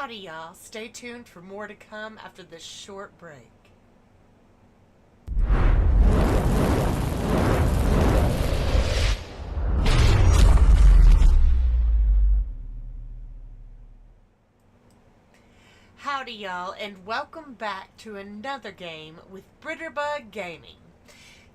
Howdy, y'all. Stay tuned for more to come after this short break. Howdy, y'all, and welcome back to another game with Britterbug Gaming.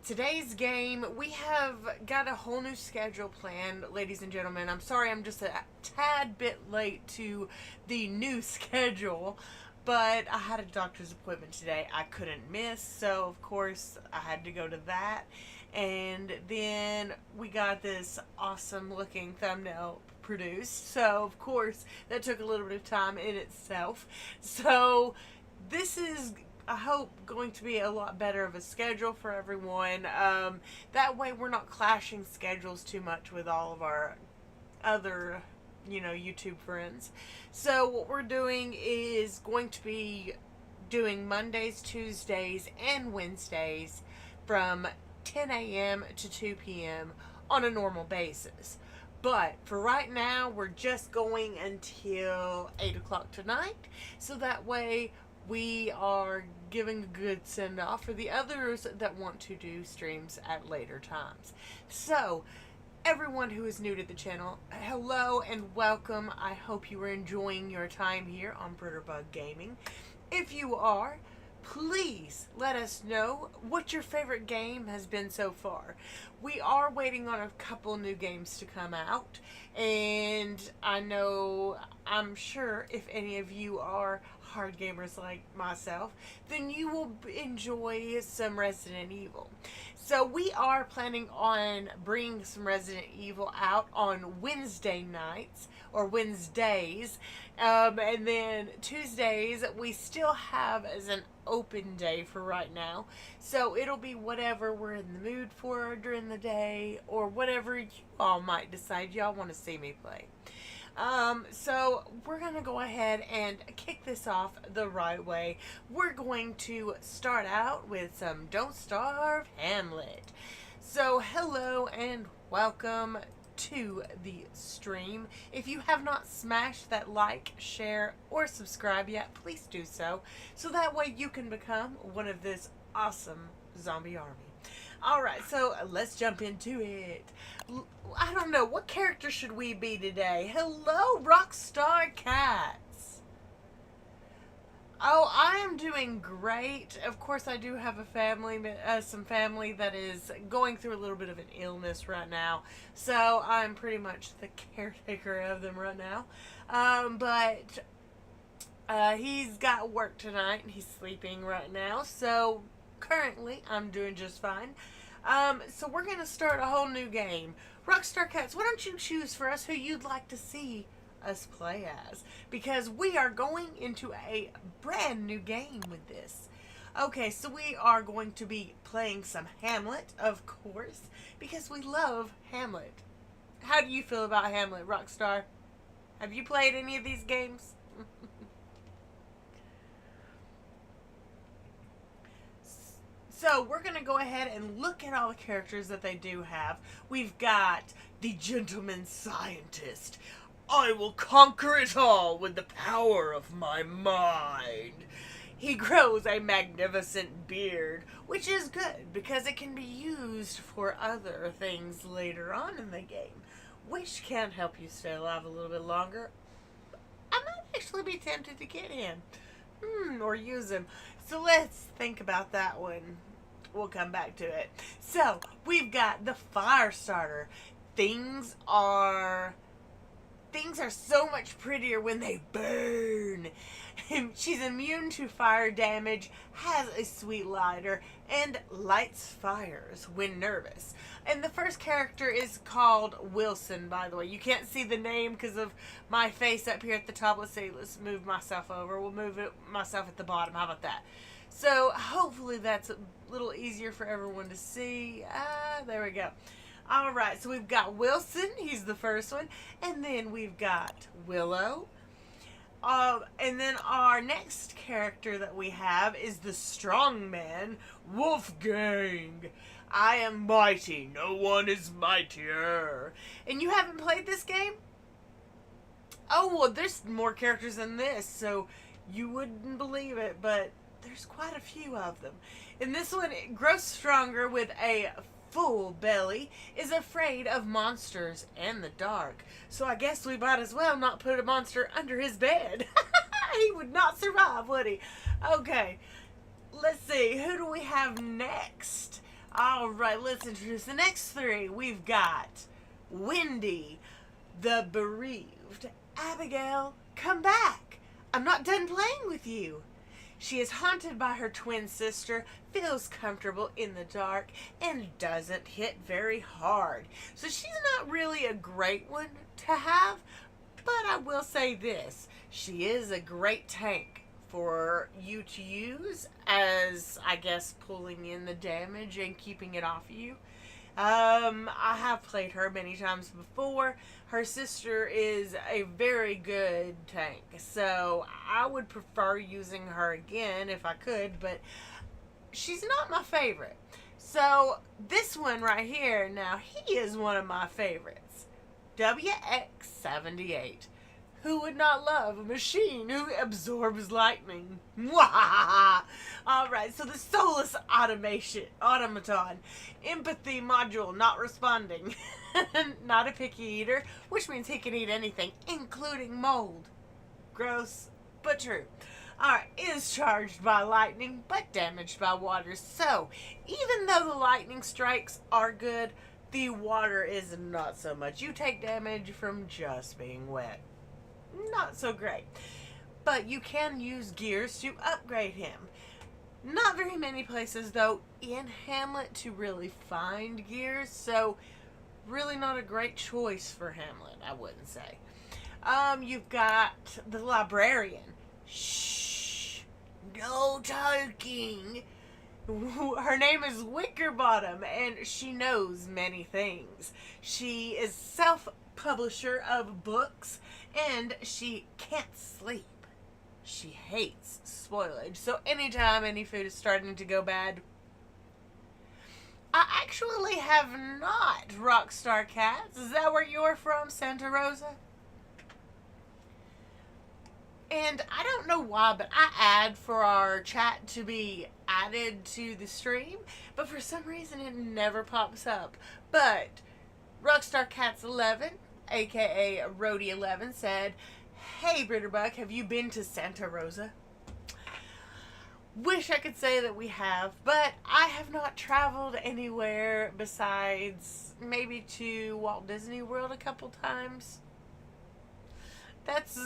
Today's game, we have got a whole new schedule planned, ladies and gentlemen. I'm sorry I'm just a tad bit late to the new schedule, but I had a doctor's appointment today I couldn't miss, so of course I had to go to that. And then we got this awesome looking thumbnail produced, so of course that took a little bit of time in itself. So this is, I hope, going to be a lot better of a schedule for everyone. That way we're not clashing schedules too much with all of our other, YouTube friends. So what we're doing is going to be doing Mondays, Tuesdays, and Wednesdays from 10 a.m. to 2 p.m. on a normal basis. But for right now, we're just going until 8 o'clock tonight. So that way we are giving a good send-off for the others that want to do streams at later times. So, everyone who is new to the channel, hello and welcome. I hope you are enjoying your time here on Britterbug Gaming. If you are, please let us know what your favorite game has been so far. We are waiting on a couple new games to come out, and I'm sure if any of you are hard gamers like myself, then you will enjoy some Resident Evil. So we are planning on bringing some Resident Evil out on Wednesday nights, or Wednesdays, and then Tuesdays we still have as an open day for right now. So it'll be whatever we're in the mood for during the day, or whatever you all might decide y'all want to see me play. So we're going to go ahead and kick this off the right way. We're going to start out with some Don't Starve Hamlet. So hello and welcome to the stream. If you have not smashed that like, share, or subscribe yet, please do so. So that way you can become one of this awesome zombie army. Alright, so let's jump into it. I don't know, what character should we be today? Hello, Rockstar Cats! Oh, I am doing great. Of course, I do have a family, some family that is going through a little bit of an illness right now. So, I'm pretty much the caretaker of them right now. But he's got work tonight, and he's sleeping right now. So, currently, I'm doing just fine. So we're going to start a whole new game. Rockstar Cats, why don't you choose for us who you'd like to see us play as? Because we are going into a brand new game with this. Okay, so we are going to be playing some Hamlet, of course, because we love Hamlet. How do you feel about Hamlet, Rockstar? Have you played any of these games? So, we're going to go ahead and look at all the characters that they do have. We've got the Gentleman Scientist. I will conquer it all with the power of my mind. He grows a magnificent beard, which is good because it can be used for other things later on in the game, which can help you stay alive a little bit longer. I might actually be tempted to get him. Or use him. So let's think about that one. We'll come back to it. So, we've got the fire starter. Things are so much prettier when they burn. She's immune to fire damage, has a sweet lighter, and lights fires when nervous. And the first character is called Wilson, by the way. You can't see the name because of my face up here at the top. Let's move myself over. We'll move myself at the bottom. How about that? So, hopefully that's a little easier for everyone to see. There we go. Alright, so we've got Wilson. He's the first one. And then we've got Willow. And then our next character that we have is the strongman, Wolfgang. I am mighty. No one is mightier. And you haven't played this game? Oh, well, there's more characters than this, so you wouldn't believe it, but there's quite a few of them. In this one, it grows stronger with a full belly, is afraid of monsters and the dark. So I guess we might as well not put a monster under his bed. He would not survive, would he? Okay, let's see. Who do we have next? All right, let's introduce the next three. We've got Wendy, the bereaved. Abigail, come back. I'm not done playing with you. She is haunted by her twin sister, feels comfortable in the dark, and doesn't hit very hard. So she's not really a great one to have, but I will say this. She is a great tank for you to use as, I guess, pulling in the damage and keeping it off you. I have played her many times before. Her sister is a very good tank, so I would prefer using her again if I could, but she's not my favorite. So this one right here, now he is one of my favorites. WX78. Who would not love a machine who absorbs lightning? Alright, so the soulless automaton. Empathy module not responding. Not a picky eater, which means he can eat anything, including mold. Gross, but true. Alright, is charged by lightning, but damaged by water. So, even though the lightning strikes are good, the water is not so much. You take damage from just being wet. Not so great. But you can use gears to upgrade him. Not very many places, though, in Hamlet to really find gears, so really not a great choice for Hamlet, I wouldn't say. You've got the librarian. Shh, no talking. Her name is Wickerbottom, and she knows many things. She is self-publisher of books, and she can't sleep. She hates spoilage, so anytime any food is starting to go bad. I actually have not Rockstar Cats. Is that where you're from, Santa Rosa? And I don't know why, but I add for our chat to be added to the stream, but for some reason it never pops up. But Rockstar Cats 11, aka Rhodey 11, said, "Hey Britterbug, have you been to Santa Rosa?" Wish I could say that we have, but I have not traveled anywhere besides maybe to Walt Disney World a couple times. That's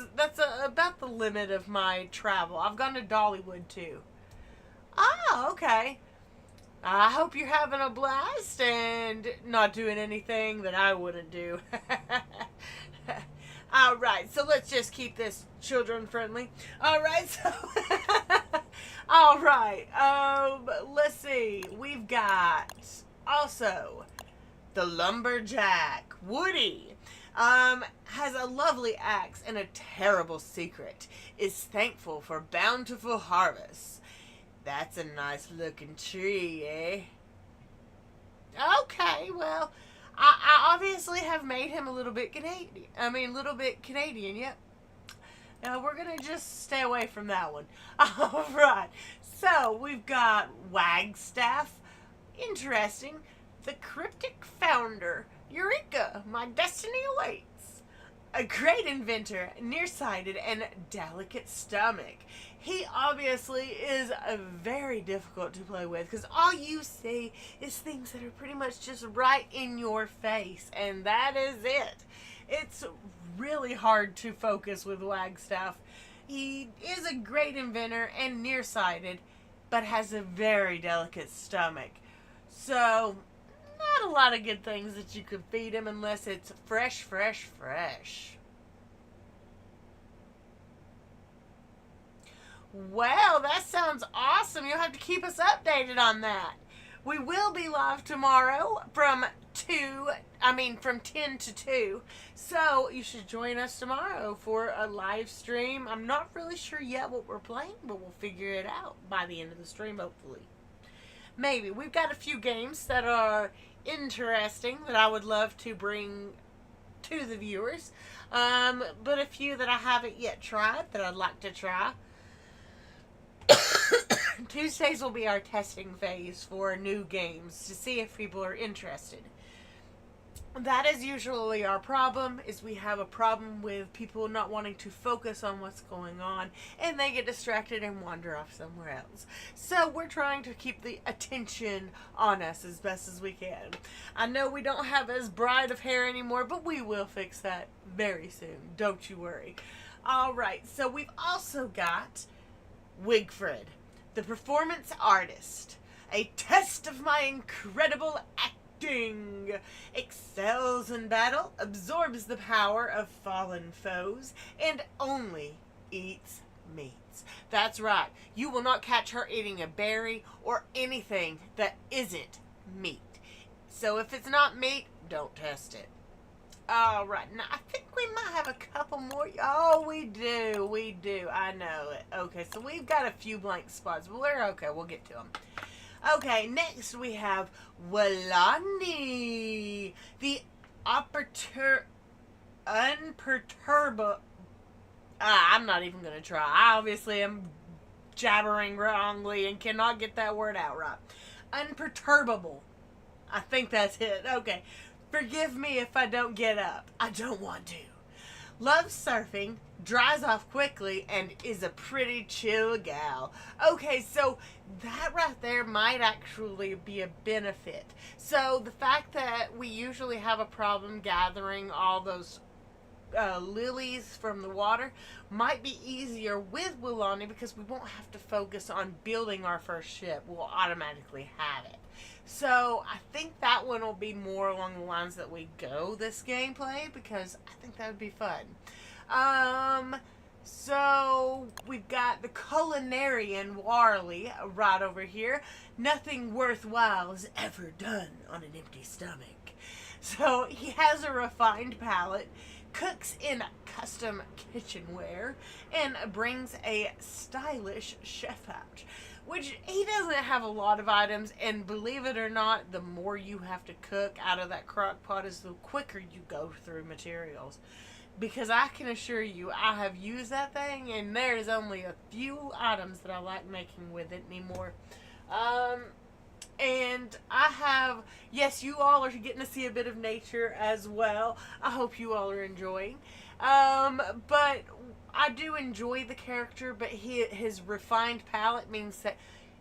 about the limit of my travel. I've gone to Dollywood too. Ah, okay. I hope you're having a blast and not doing anything that I wouldn't do. Alright, so let's just keep this children friendly. Alright, so alright, let's see. We've got also the lumberjack, Woody. Has a lovely axe and a terrible secret. Is thankful for bountiful harvests. That's a nice looking tree, eh? Okay, well, I obviously have made him a little bit Canadian, yep. Now we're gonna just stay away from that one. Alright, so we've got Wagstaff. Interesting. The cryptic founder. Eureka! My destiny awaits. A great inventor, nearsighted, and delicate stomach. He obviously is very difficult to play with because all you see is things that are pretty much just right in your face, and that is it. It's really hard to focus with Wagstaff. He is a great inventor and nearsighted, but has a very delicate stomach. So, not a lot of good things that you could feed him unless it's fresh. Well, that sounds awesome. You'll have to keep us updated on that. We will be live tomorrow from 10 to 2. So you should join us tomorrow for a live stream. I'm not really sure yet what we're playing, but we'll figure it out by the end of the stream, hopefully. Maybe. We've got a few games that are interesting that I would love to bring to the viewers, but a few that I haven't yet tried that I'd like to try. Tuesdays will be our testing phase for new games to see if people are interested. That is usually our problem, is we have a problem with people not wanting to focus on what's going on, and they get distracted and wander off somewhere else. So we're trying to keep the attention on us as best as we can. I know we don't have as bright of hair anymore, but we will fix that very soon. Don't you worry. Alright, so we've also got Wigfred, the performance artist. A test of my incredible acting. Excels in battle, absorbs the power of fallen foes, and only eats meats. That's right. You will not catch her eating a berry or anything that isn't meat. So if it's not meat, don't test it. Alright, now I think we might have a couple more. Oh, we do. I know it. Okay, so we've got a few blank spots, but we're okay. We'll get to them. Okay, next we have Walani, the unperturbable. I'm not even going to try. I obviously am jabbering wrongly and cannot get that word out right. Unperturbable. I think that's it. Okay. Forgive me if I don't get up. I don't want to. Loves surfing, dries off quickly, and is a pretty chill gal. Okay, so that right there might actually be a benefit. So the fact that we usually have a problem gathering all those lilies from the water might be easier with Walani, because we won't have to focus on building our first ship. We'll automatically have it. So I think that one will be more along the lines that we go this gameplay, because I think that would be fun. So we've got the culinarian Warley right over here. Nothing worthwhile is ever done on an empty stomach. So he has a refined palate, cooks in custom kitchenware, and brings a stylish chef pouch. Which, he doesn't have a lot of items, and believe it or not, the more you have to cook out of that crock pot is the quicker you go through materials. Because I can assure you, I have used that thing, and there's only a few items that I like making with it anymore. And I have, yes, you all are getting to see a bit of nature as well. I hope you all are enjoying. But I do enjoy the character, but his refined palate means that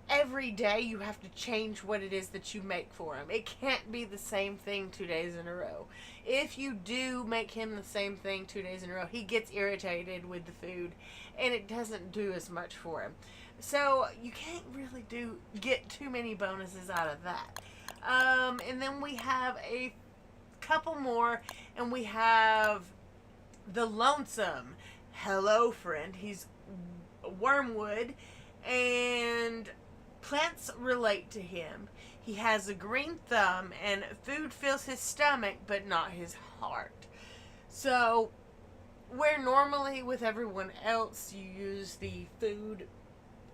every day you have to change what it is that you make for him. It can't be the same thing 2 days in a row. If you do make him the same thing 2 days in a row, he gets irritated with the food, and it doesn't do as much for him. So you can't really get too many bonuses out of that. And then we have a couple more, and we have the Lonesome. Hello, friend. He's wormwood, and plants relate to him. He has a green thumb, and food fills his stomach, but not his heart. So, where normally with everyone else you use the food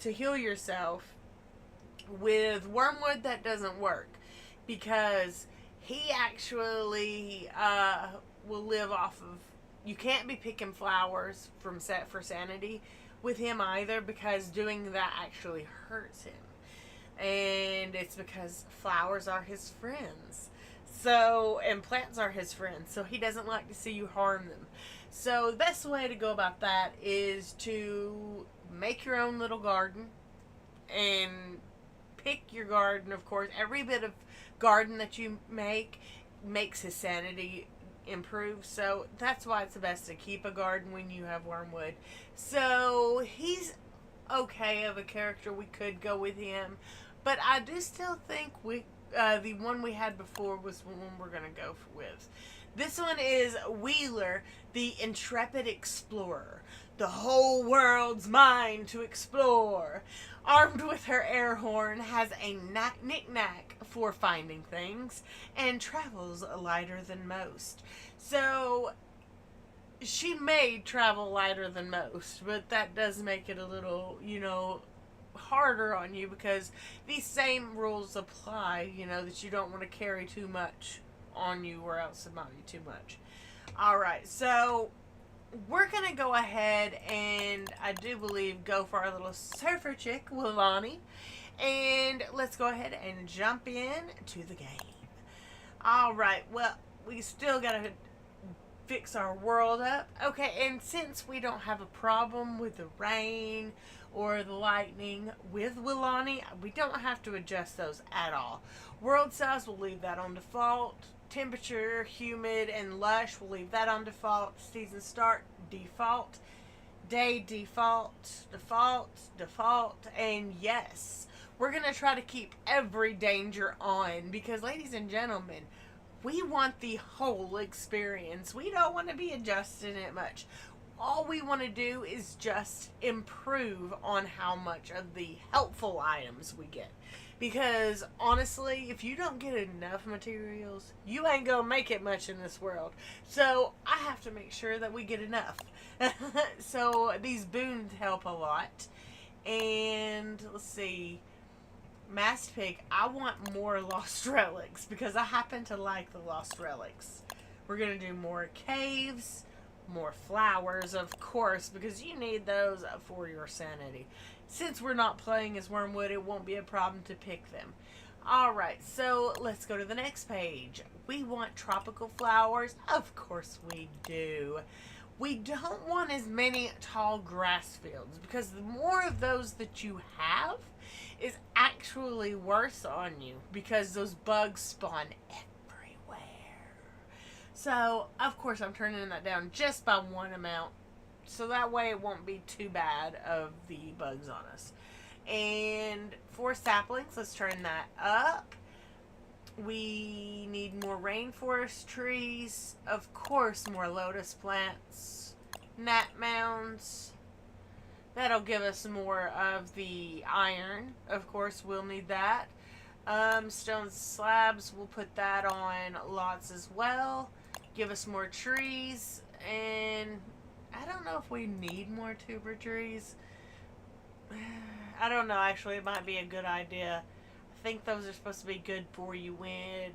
to heal yourself, with wormwood that doesn't work, because he actually will live off of. You can't be picking flowers for sanity with him either, because doing that actually hurts him. And it's because flowers are his friends. So, and plants are his friends. So he doesn't like to see you harm them. So the best way to go about that is to make your own little garden. And pick your garden, of course. Every bit of garden that you makes his sanity improve, so that's why it's the best to keep a garden when you have wormwood. So he's okay of a character. We could go with him, but I do still think the one we had before was the one we're gonna go with. This one is Wheeler, the intrepid explorer. The whole world's mine to explore. Armed with her air horn, has a knick-knack for finding things, and travels lighter than most. So, she may travel lighter than most, but that does make it a little, harder on you, because these same rules apply, that you don't want to carry too much on you, or else it might be too much. Alright, so we're going to go ahead and, I do believe, go for our little surfer chick, Willani. And let's go ahead and jump in to the game. Alright, well, we still got to fix our world up. Okay, and since we don't have a problem with the rain or the lightning with Willani, we don't have to adjust those at all. World size, we'll leave that on default. Temperature, humid, and lush, we'll leave that on default. Season start, default. Day, default. Default, default, and yes. We're going to try to keep every danger on because, ladies and gentlemen, we want the whole experience. We don't want to be adjusting it much. All we want to do is just improve on how much of the helpful items we get. Because, honestly, if you don't get enough materials, you ain't going to make it much in this world. So, I have to make sure that we get enough. So, these boons help a lot. And, let's see. Masked Pig, I want more Lost Relics because I happen to like the Lost Relics. We're going to do more caves, more flowers, of course, because you need those for your sanity. Since we're not playing as Wormwood, it won't be a problem to pick them. Alright, so let's go to the next page. We want tropical flowers. Of course we do. We don't want as many tall grass fields because the more of those that you have is actually worse on you because those bugs spawn everywhere. So, of course, I'm turning that down just by one amount so that way it won't be too bad of the bugs on us. And for saplings, let's turn that up. We need more rainforest trees. Of course, more lotus plants. Gnat mounds. That'll give us more of the iron. Of course, we'll need that. Stone slabs, we'll put that on lots as well. Give us more trees. And I don't know if we need more tuber trees. I don't know, actually, it might be a good idea. I think those are supposed to be good for you when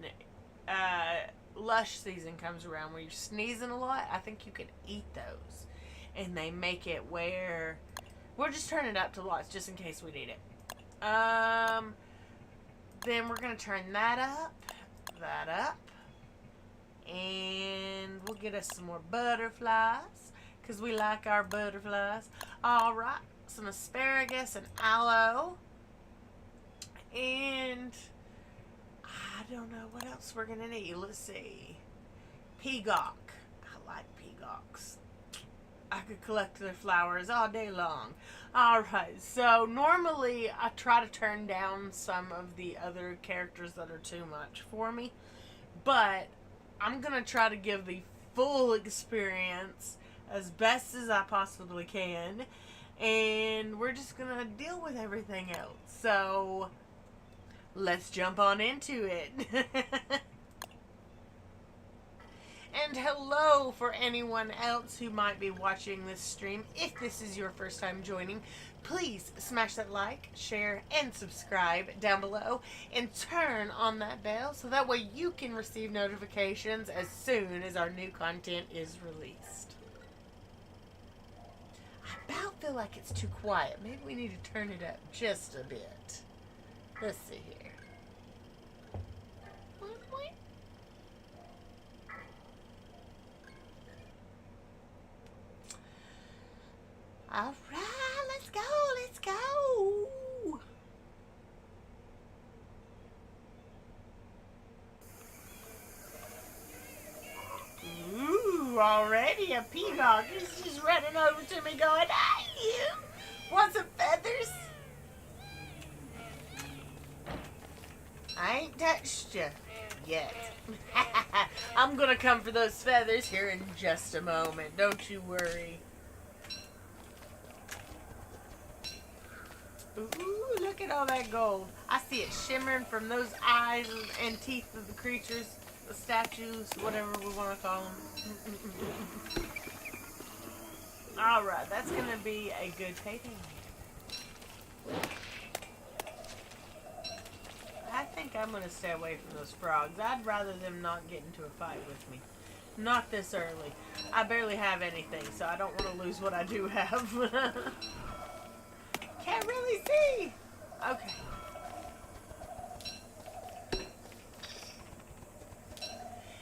lush season comes around, where you're sneezing a lot. I think you can eat those. And they make it where... We'll just turn it up to lots just in case we need it. Then we're going to turn that up. And we'll get us some more butterflies, because we like our butterflies. Alright, some asparagus and aloe. And I don't know what else we're going to need. Let's see. Peacock. I like peacocks. I could collect their flowers all day long. Alright, so normally I try to turn down some of the other characters that are too much for me. But I'm going to try to give the full experience as best as I possibly can. And we're just going to deal with everything else. So let's jump on into it. And hello for anyone else who might be watching this stream. If this is your first time joining, please smash that like, share, and subscribe down below. And turn on that bell so that way you can receive notifications as soon as our new content is released. I about feel like it's too quiet. Maybe we need to turn it up just a bit. Let's see here. Alright, let's go, let's go. Ooh, already a peacock is just running over to me going, "Hey, you want some feathers?" I ain't touched you yet. I'm gonna come for those feathers here in just a moment. Don't you worry. Ooh, look at all that gold. I see it shimmering from those eyes and teeth of the creatures, the statues, whatever we want to call them. Alright, that's going to be a good painting. I think I'm going to stay away from those frogs. I'd rather them not get into a fight with me. Not this early. I barely have anything, so I don't want to lose what I do have. Can't really see. Okay.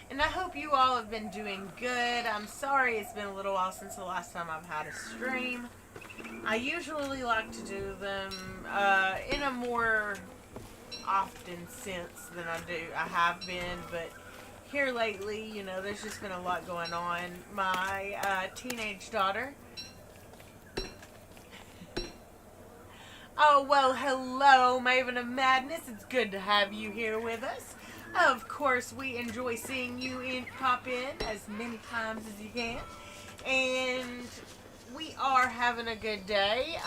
And I hope you all have been doing good. I'm sorry it's been a little while since the last time I've had a stream. I usually like to do them in a more often sense than I have been, but here lately, you know, there's just been a lot going on. My teenage daughter. Oh, well, hello, Maven of Madness. It's good to have you here with us. Of course, we enjoy seeing you pop in as many times as you can. And we are having a good day.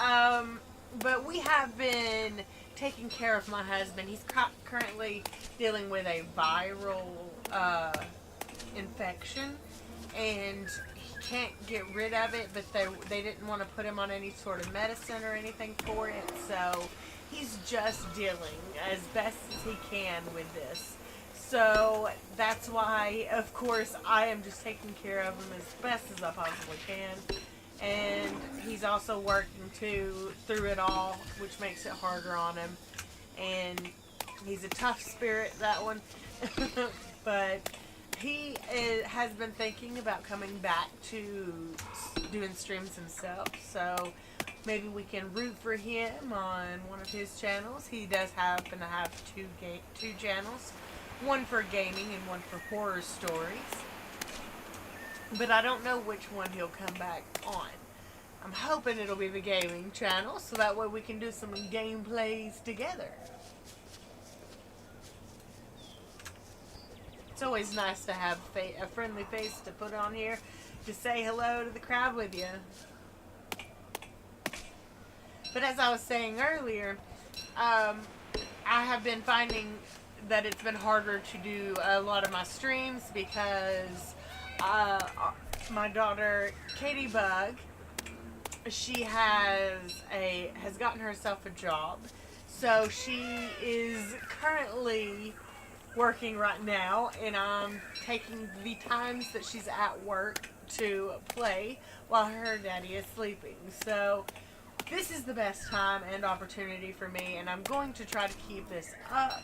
But we have been taking care of my husband. He's currently dealing with a viral infection, and he can't get rid of it, but they didn't want to put him on any sort of medicine or anything for it, so he's just dealing as best as he can with this. So that's why, of course, I am just taking care of him as best as I possibly can. And he's also working too through it all, which makes it harder on him. And he's a tough spirit, that one. But he has been thinking about coming back to doing streams himself. So maybe we can root for him on one of his channels. He does happen to have two channels. One for gaming and one for horror stories. But I don't know which one he'll come back on. I'm hoping it'll be the gaming channel, so that way we can do some gameplays together. It's always nice to have a friendly face to put on here to say hello to the crowd with you. But as I was saying earlier, I have been finding that it's been harder to do a lot of my streams because my daughter Katie Bug, she has gotten herself a job, so she is currently working right now, and I'm taking the times that she's at work to play while her daddy is sleeping. So this is the best time and opportunity for me, and I'm going to try to keep this up.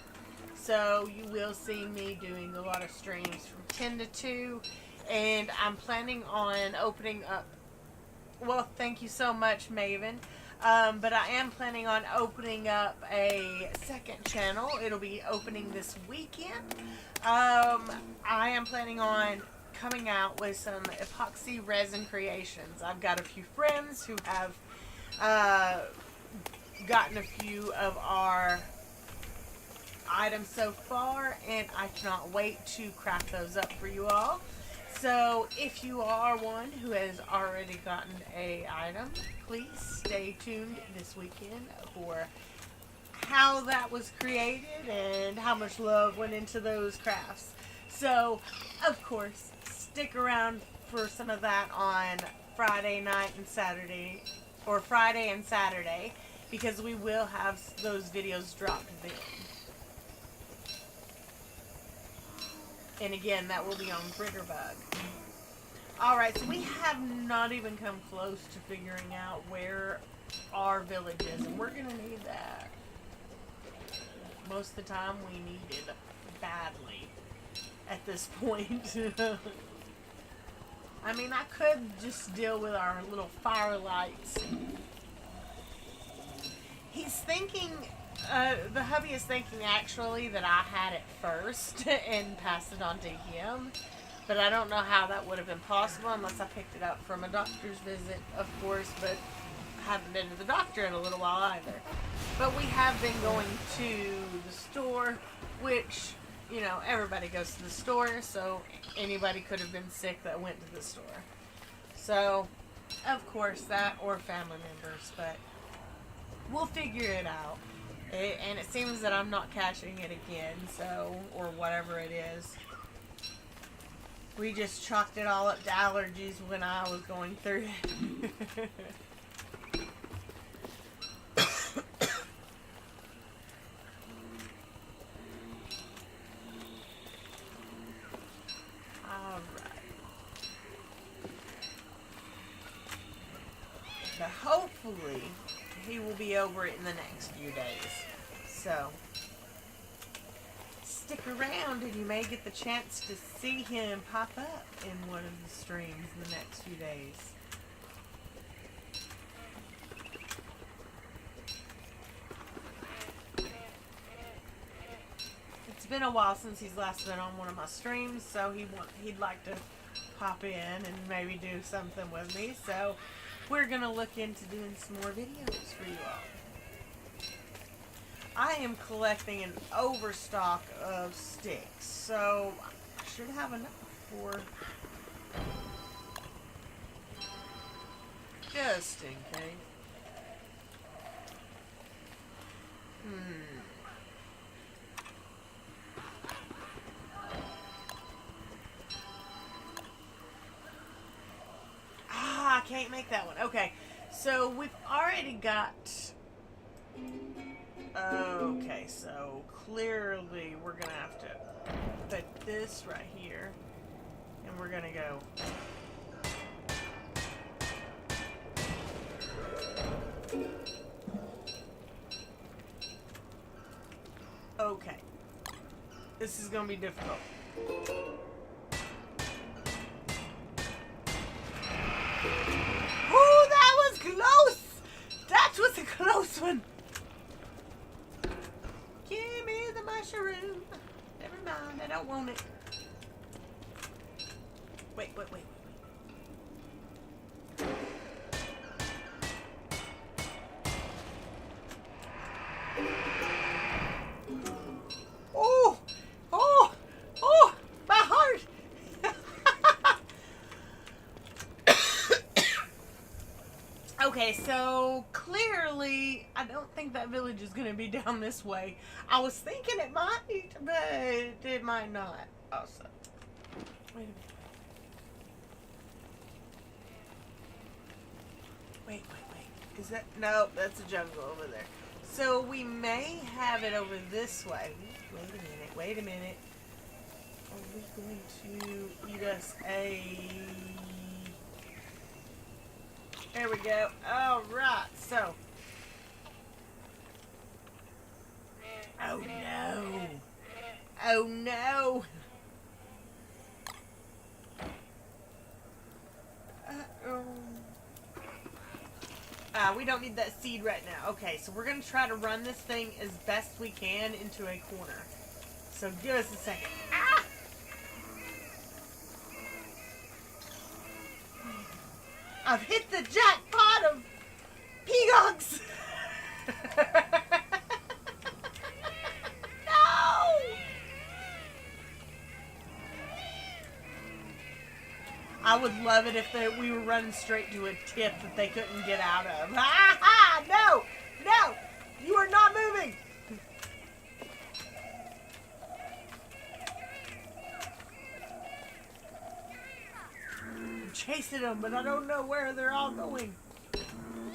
So you will see me doing a lot of streams from 10 to 2, and I'm planning on opening up. Well, thank you so much, Maven. But I am planning on opening up a second channel. It'll be opening this weekend. I am planning on coming out with some epoxy resin creations. I've got a few friends who have gotten a few of our items so far, and I cannot wait to craft those up for you all. So if you are one who has already gotten a item, please stay tuned this weekend for how that was created and how much love went into those crafts. So of course, stick around for some of that on Friday night and Saturday, or Friday and Saturday, because we will have those videos dropped then. And again, that will be on Britterbug. Alright, so we have not even come close to figuring out where our village is, and we're going to need that. Most of the time, we need it badly at this point. I mean, I could just deal with our little firelights. He's thinking... the hubby is thinking actually that I had it first and passed it on to him, but I don't know how that would have been possible unless I picked it up from a doctor's visit, of course, but I haven't been to the doctor in a little while either. But we have been going to the store, which, you know, everybody goes to the store, so anybody could have been sick that went to the store. So, of course, that or family members, but we'll figure it out. And it seems that I'm not catching it again, so, or whatever it is. We just chalked it all up to allergies when I was going through it. Alright. hopefully he will be over it in the next few days. So stick around and you may get the chance to see him pop up in one of the streams in the next few days. It's been a while since he's last been on one of my streams, so he'd like to pop in and maybe do something with me. So we're gonna look into doing some more videos for you all. I am collecting an overstock of sticks, so I should have enough for just in case. I can't make that one. Okay, so we've already got... Okay, so clearly we're gonna have to put this right here, and we're gonna go. Okay, this is gonna be difficult. Oh, that was close! That was a close one! Give me the mushroom. Never mind, I don't want it. Wait. Oh, my heart. Okay, so clearly, I don't think that village is going to be down this way. I was thinking it might, but it might not. Also, wait a minute. Wait. Is that... No, that's a jungle over there. So we may have it over this way. Wait a minute. Are we going to eat us a... There we go. Alright, so. Oh no. Oh no. Uh-oh. We don't need that seed right now. Okay, so we're going to try to run this thing as best we can into a corner. So give us a second. Ah! I've hit the jackpot of peacocks. No! I would love it if we were running straight to a tip that they couldn't get out of. Ha ha! No! No! You are not moving! I'm chasing them, but I don't know where they're all going.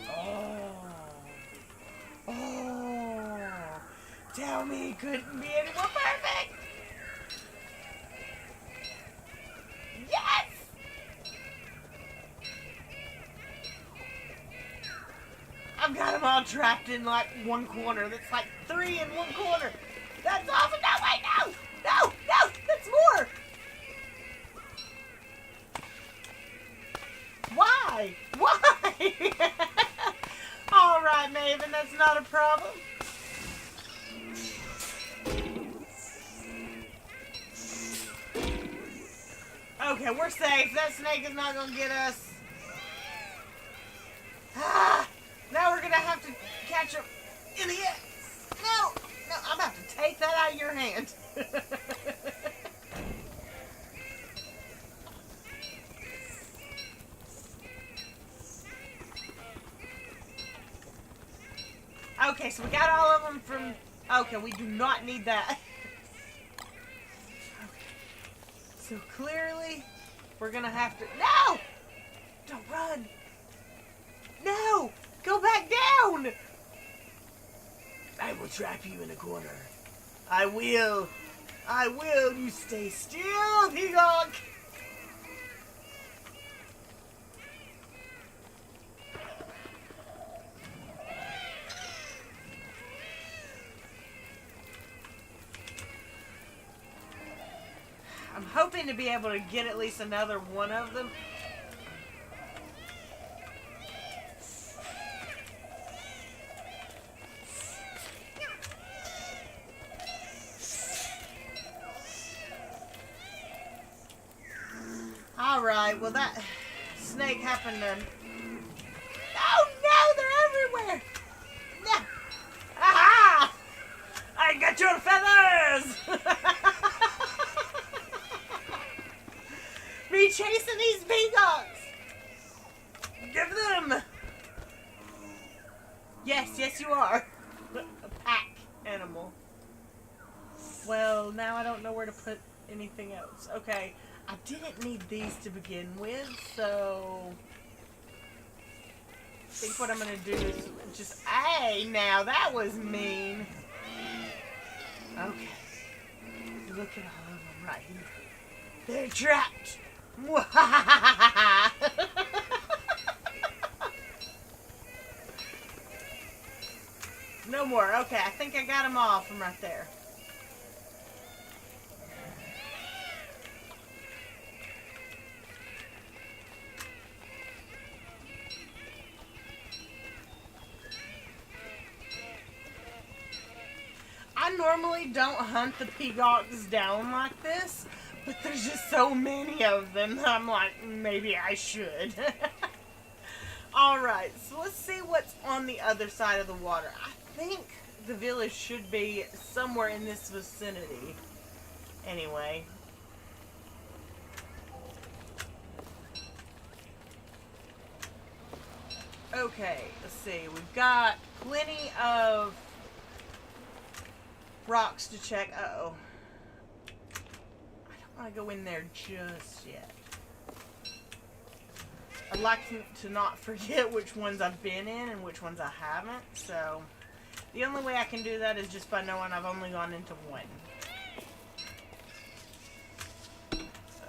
Oh. Tell me it couldn't be any more perfect! Yes! I've got them all trapped in like one corner. That's like 3 in one corner. That's awesome. No, wait, no! No! No! That's more! Why? Why? Alright, Maven, that's not a problem. Okay, we're safe. That snake is not going to get us. Ah! Now we're going to have to catch him in the air. No! No, I'm about to take that out of your hand. Okay, so we got all of them from... Okay, we do not need that. Okay. So clearly, we're going to have to... No! Don't run! No! Go back down! I will trap you in a corner. I will. I will. You stay still, Peacock. hoping to be able to get at least another one of them. Alright, well that snake happened to... Oh no, they're everywhere! No! Aha! I got your feathers! Me chasing these peacocks! Give them! Yes, you are. A pack animal. Well, now I don't know where to put anything else. Okay, I didn't need these to begin with, so... I think what I'm going to do is just... Hey, now that was mean. Okay. Look at all of them right here. They're trapped. No more. Okay, I think I got them all from right there. I normally don't hunt the peacocks down like this, but there's just so many of them that I'm like, maybe I should. Alright, so let's see what's on the other side of the water. I think the village should be somewhere in this vicinity. Anyway. Okay, let's see. We've got plenty of rocks to check. Uh-oh. I don't want to go in there just yet. I'd like to not forget which ones I've been in and which ones I haven't. So, the only way I can do that is just by knowing I've only gone into one.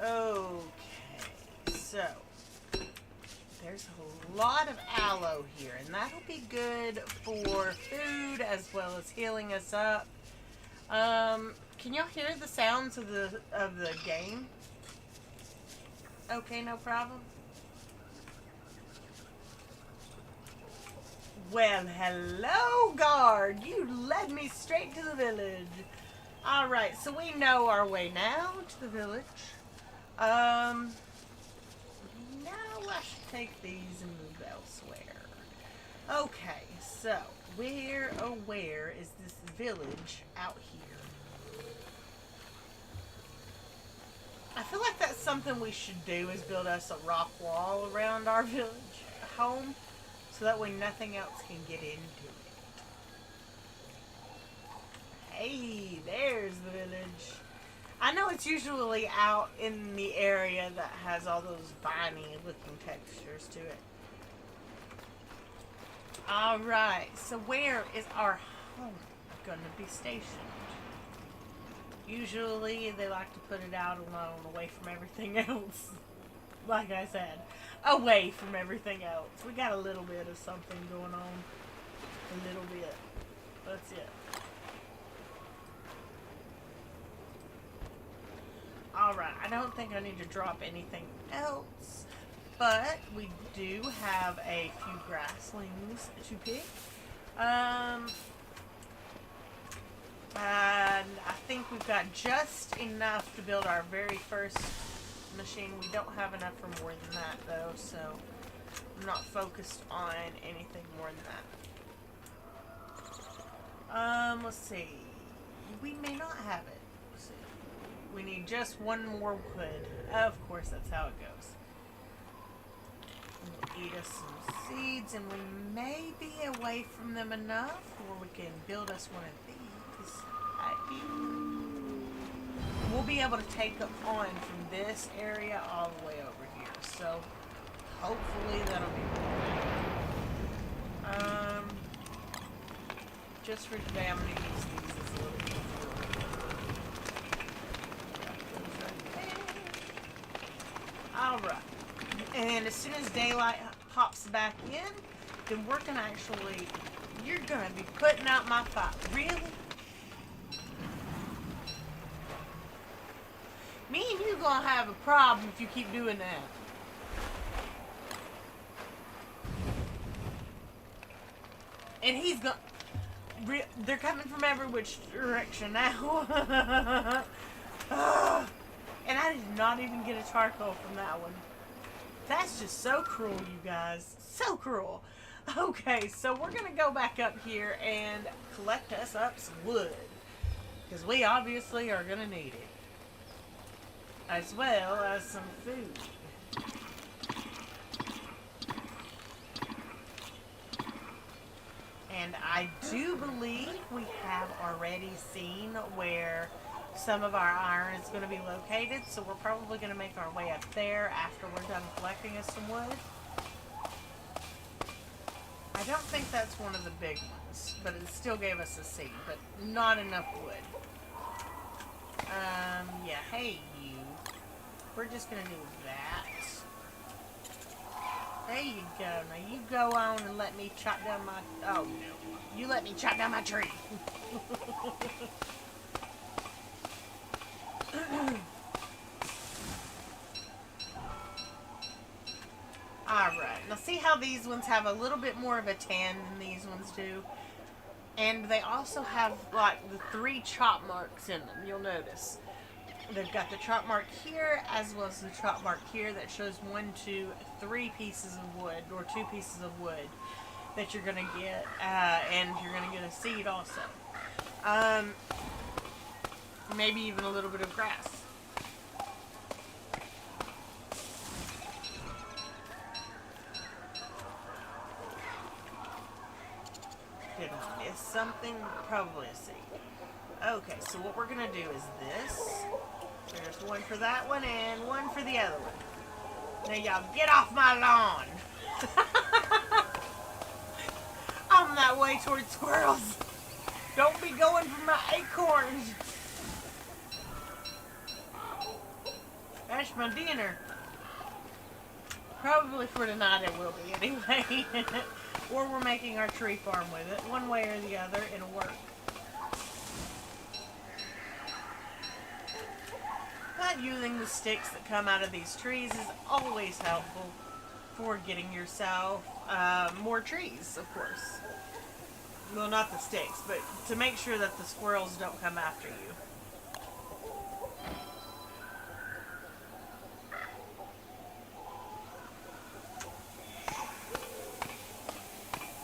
Okay, so there's a lot of aloe here, and that'll be good for food as well as healing us up. Can y'all hear the sounds of the game? Okay, no problem. Well, hello, guard. You led me straight to the village. Alright, so we know our way now to the village. Now I should take these and move elsewhere. Okay, so where is this village out here? I feel like that's something we should do, is build us a rock wall around our village home, so that way nothing else can get into it. Hey, there's the village. I know it's usually out in the area that has all those viney looking textures to it. Alright, so where is our home going to be stationed? Usually they like to put it out alone, away from everything else. Like I said, away from everything else. We got a little bit of something going on. A little bit. That's it. Alright, I don't think I need to drop anything else, but we do have a few grasslings to pick. And I think we've got just enough to build our very first machine. We don't have enough for more than that, though, so I'm not focused on anything more than that. Let's see. We may not have it. Let's see. We need just one more wood. Of course, that's how it goes. We'll eat us some seeds, and we may be away from them enough where we can build us one of these. We'll be able to take them on from this area all the way over here. So, hopefully that'll be good. Just for today, I'm going to use these as a little bit of Alright. And as soon as daylight pops back in, then we're going to actually... You're going to be putting out my fire. Really? Me and you gonna have a problem if you keep doing that. And he's gonna... They're coming from every which direction now. And I did not even get a charcoal from that one. That's just so cruel, you guys. So cruel. Okay, so we're going to go back up here and collect us up some wood. Because we obviously are going to need it. As well as some food. And I do believe we have already seen where some of our iron is going to be located. So we're probably going to make our way up there after we're done collecting us some wood. I don't think that's one of the big ones, but it still gave us a seed, but not enough wood. Yeah, hey you. We're just gonna do that. There you go. Now you go on and let me chop down my... Oh, no. You let me chop down my tree. Alright, now see how these ones have a little bit more of a tan than these ones do? And they also have, like, the 3 chop marks in them, you'll notice. They've got the chop mark here, as well as the chop mark here that shows 1, 2, 3 pieces of wood, or 2 pieces of wood that you're going to get, and you're going to get a seed also. Maybe even a little bit of grass. Did I miss something? Probably a seed. Okay, so what we're going to do is this. There's one for that one and one for the other one. Now y'all get off my lawn. I'm that way towards squirrels. Don't be going for my acorns. That's my dinner. Probably for tonight it will be anyway. Or we're making our tree farm with it. One way or the other, it'll work. But using the sticks that come out of these trees is always helpful for getting yourself more trees, of course. Well, not the sticks, but to make sure that the squirrels don't come after you.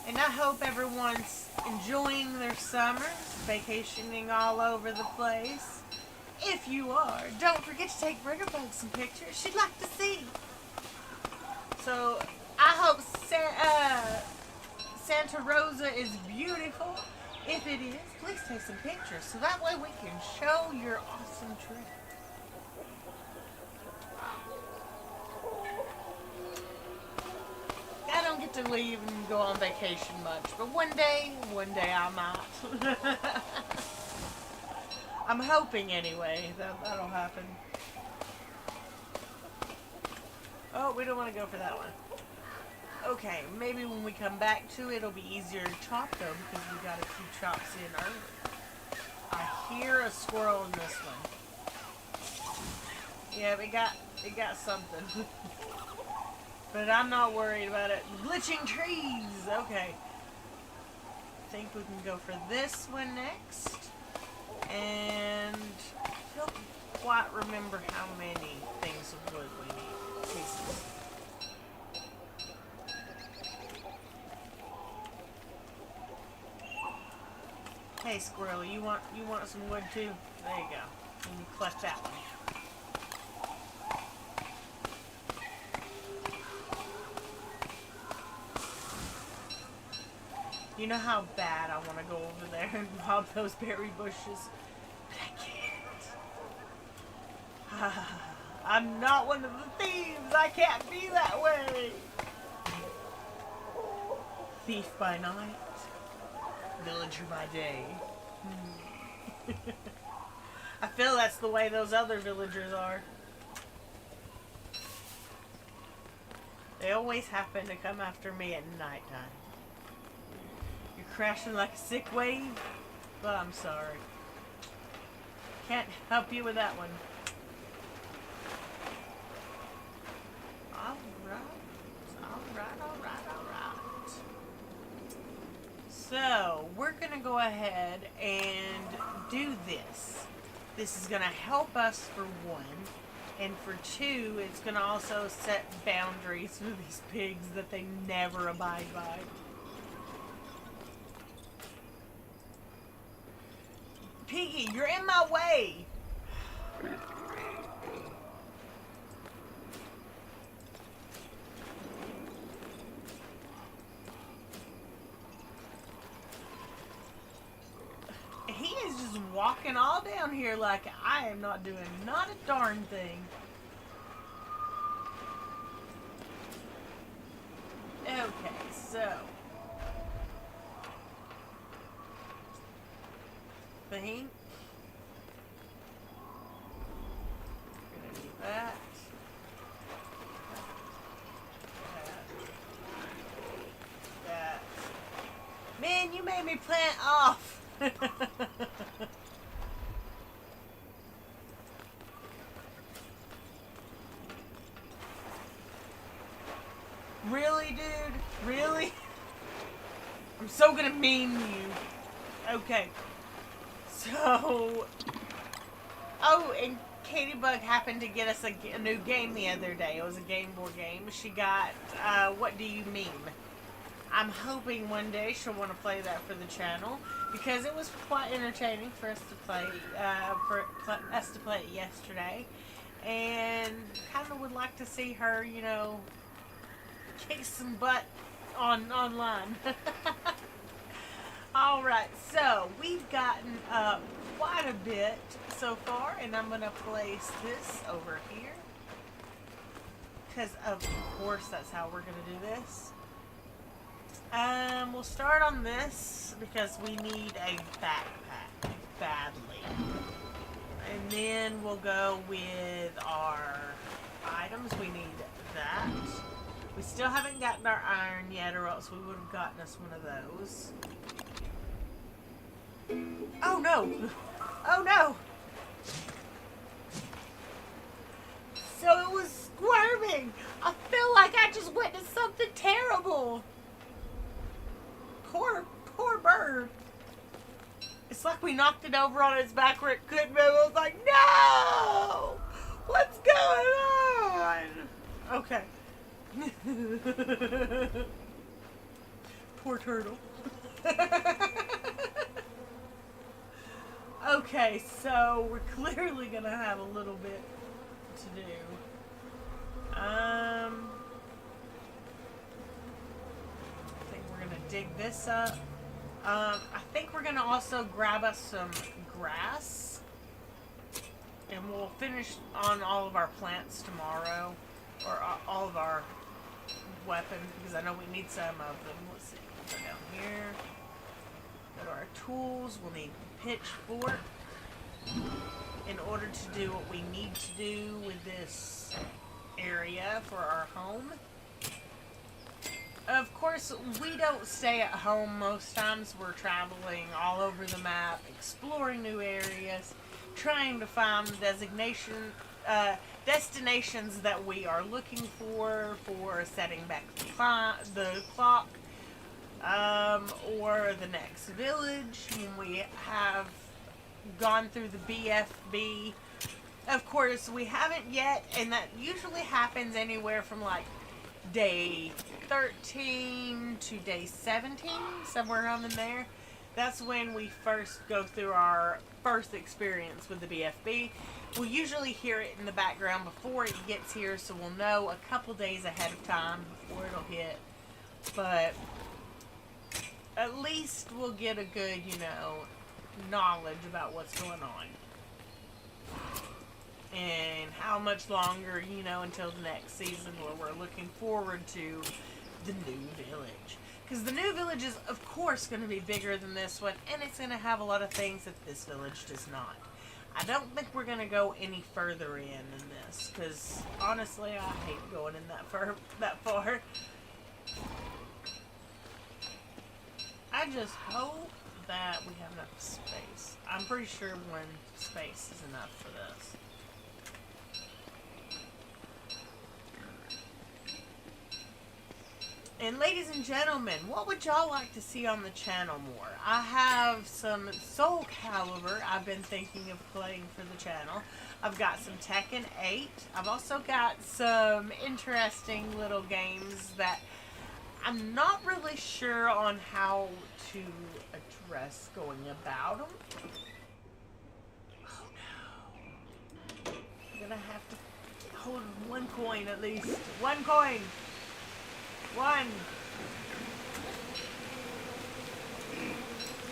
And I hope everyone's enjoying their summers, vacationing all over the place. If you are, don't forget to take Britterbug some pictures she'd like to see. So, I hope Santa Rosa is beautiful. If it is, please take some pictures so that way we can show your awesome tree. I don't get to leave and go on vacation much, but one day I might. I'm hoping anyway that'll happen. Oh, we don't want to go for that one. Okay, maybe when we come back to it, it'll be easier to chop though because we got a few chops in early. I hear a squirrel in this one. Yeah, it got something. But I'm not worried about it. Glitching trees! Okay. I think we can go for this one next. And I don't quite remember how many things of wood we need. Pieces. Hey squirrel, you want some wood too? There you go. And you collect that one. You know how bad I want to go over there and rob those berry bushes, but I can't. I'm not one of the thieves. I can't be that way. Thief by night, villager by day. I feel that's the way those other villagers are. They always happen to come after me at nighttime. You're crashing like a sick wave? Well, I'm sorry. Can't help you with that one. gonna go ahead and do this. This is gonna help us for one, and for two, it's gonna also set boundaries for these pigs that they never abide by. Piggy, you're in my way! He is just walking all down here like I am not doing not a darn thing. Okay, so think we're gonna do that. That. Man, you made me plant off. Really, dude? Really? I'm so gonna mean you. Okay. So... Oh, and KouldBayneGames happened to get us a new game the other day. It was a Game Boy game. She got, What Do You Meme? I'm hoping one day she'll want to play that for the channel, because it was quite entertaining for us to play, it yesterday, and kind of would like to see her, you know, kick some butt online. Alright, so we've gotten up quite a bit so far, and I'm going to place this over here, because of course that's how we're going to do this. We'll start on this because we need a backpack badly. And then we'll go with our items. We need that. We still haven't gotten our iron yet, or else we would have gotten us one of those. Oh no! Oh no! So it was squirming! I feel like I just witnessed something terrible! Poor bird. It's like we knocked it over on its back where it couldn't move. I was like, no! What's going on? Okay. Poor turtle. Okay, so we're clearly going to have a little bit to do. Dig this up. I think we're gonna also grab us some grass, and we'll finish on all of our plants tomorrow, or all of our weapons, because I know we need some of them. Let's see, go down here, go to our tools. We'll need pitchfork in order to do what we need to do with this area for our home. Of course, we don't stay at home most times. We're traveling all over the map, exploring new areas, trying to find destinations that we are looking for setting back the clock, or the next village when we have gone through the BFB. Of course, we haven't yet, and that usually happens anywhere from like day 13 to day 17, somewhere around in there. That's when we first go through our first experience with the BFB. We'll usually hear it in the background before it gets here, so we'll know a couple days ahead of time before it'll hit. But at least we'll get a good, you know, knowledge about what's going on. And how much longer, you know, until the next season, where we're looking forward to the new village. Because the new village is, of course, going to be bigger than this one, and it's going to have a lot of things that this village does not. I don't think we're going to go any further in this, because, honestly, I hate going in that far. I just hope that we have enough space. I'm pretty sure one space is enough for this. And ladies and gentlemen, what would y'all like to see on the channel more? I have some Soul Calibur I've been thinking of playing for the channel. I've got some Tekken 8. I've also got some interesting little games that I'm not really sure on how to address going about them. Oh no. I'm gonna have to hold one coin at least. One coin! One!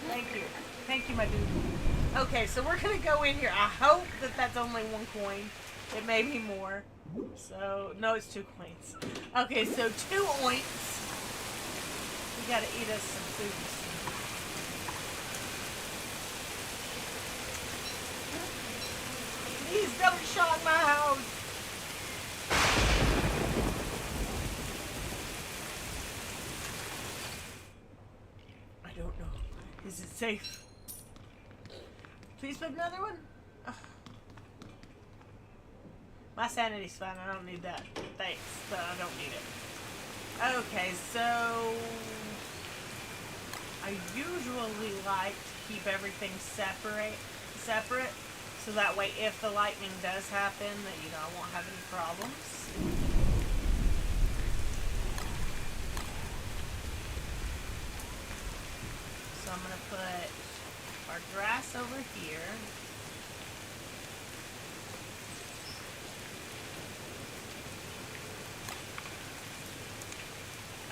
Thank you. Thank you, my dude. Okay, so we're gonna go in here. I hope that that's only one coin. It may be more. So, no, it's 2 coins. Okay, so 2 oints. We gotta eat us some food. Please don't shock my house. I don't know. Is it safe? Please put another one. Ugh. My sanity's fine. I don't need that. Thanks, but I don't need it. Okay, so I usually like to keep everything separate, so that way if the lightning does happen, that I won't have any problems. So I'm gonna put our grass over here.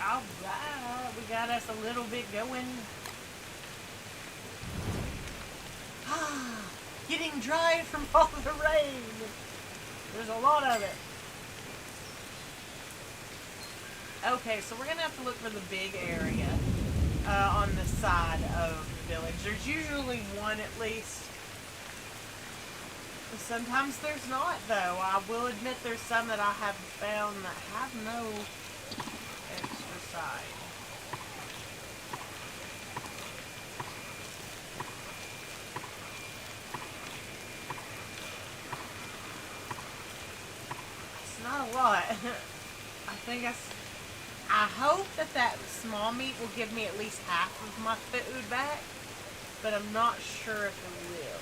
Alright, we got us a little bit going. Getting dry from all the rain. There's a lot of it. Okay, so we're going to have to look for the big area on the side of the village. There's usually one at least. Sometimes there's not, though. I will admit there's some that I have found that have no extra side. It's not a lot. I hope that small meat will give me at least half of my food back, but I'm not sure if it will.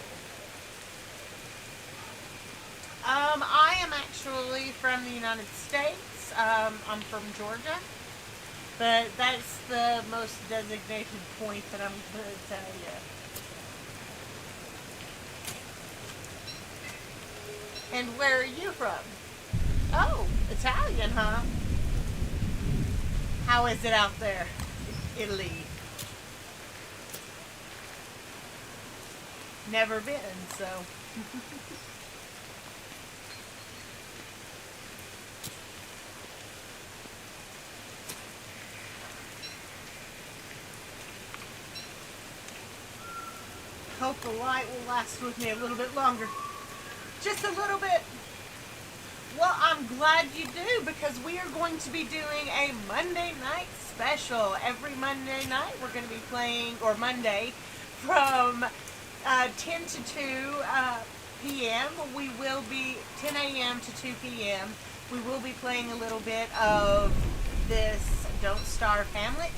I am actually from the United States. I'm from Georgia, but that's the most designated point that I'm going to tell you. And where are you from? Oh, Italian, huh? How is it out there, Italy? Never been, so. Hope the light will last with me a little bit longer. Just a little bit. Well, I'm glad you do, because we are going to be doing a Monday night special. Every Monday night we're going to be playing, or Monday, from 10 to 2 p.m. We will be 10 a.m. to 2 p.m. We will be playing a little bit of this Don't Starve Hamlet.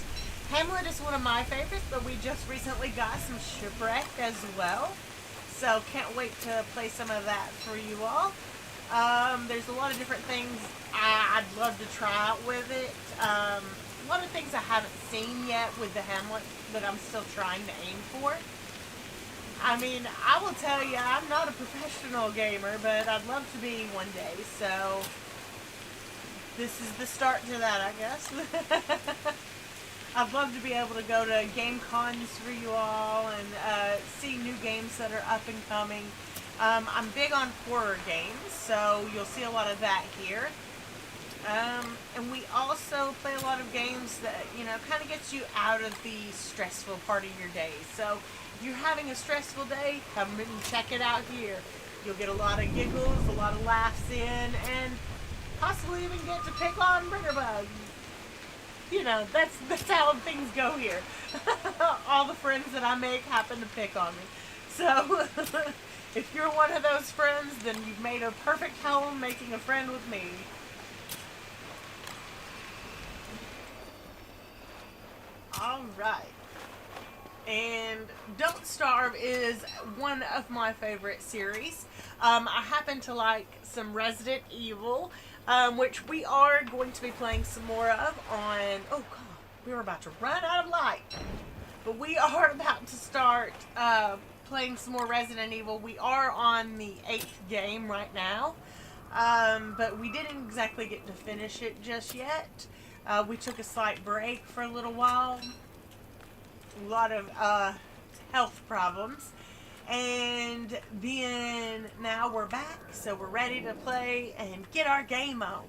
Hamlet is one of my favorites, but we just recently got some Shipwreck as well. So can't wait to play some of that for you all. There's a lot of different things I'd love to try out with it. A lot of things I haven't seen yet with the Hamlet that I'm still trying to aim for. I mean, I will tell you, I'm not a professional gamer, but I'd love to be one day. So this is the start to that, I guess. I'd love to be able to go to game cons for you all and see new games that are up and coming. I'm big on horror games, so you'll see a lot of that here. And we also play a lot of games that, kind of gets you out of the stressful part of your day. So if you're having a stressful day, come and check it out here. You'll get a lot of giggles, a lot of laughs in, and possibly even get to pick on Britterbug. That's how things go here. All the friends that I make happen to pick on me. So, if you're one of those friends, then you've made a perfect home making a friend with me. Alright. And Don't Starve is one of my favorite series. I happen to like some Resident Evil, which we are going to be playing some more of on... Oh, God. We were about to run out of light. But we are about to start playing some more Resident Evil. We are on the 8th game right now. But we didn't exactly get to finish it just yet. We took a slight break for a little while. A lot of health problems. And then now we're back. So we're ready to play and get our game on.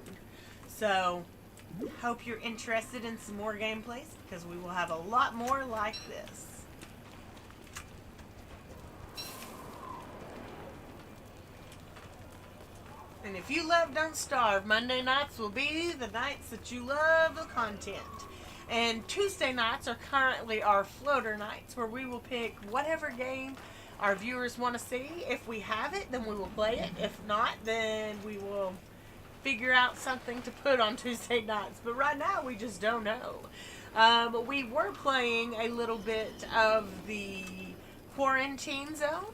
So hope you're interested in some more gameplays, because we will have a lot more like this. And if you love Don't Starve, Monday nights will be the nights that you love the content. And Tuesday nights are currently our floater nights, where we will pick whatever game our viewers want to see. If we have it, then we will play it. If not, then we will figure out something to put on Tuesday nights. But right now, we just don't know. We were playing a little bit of the Quarantine Zone.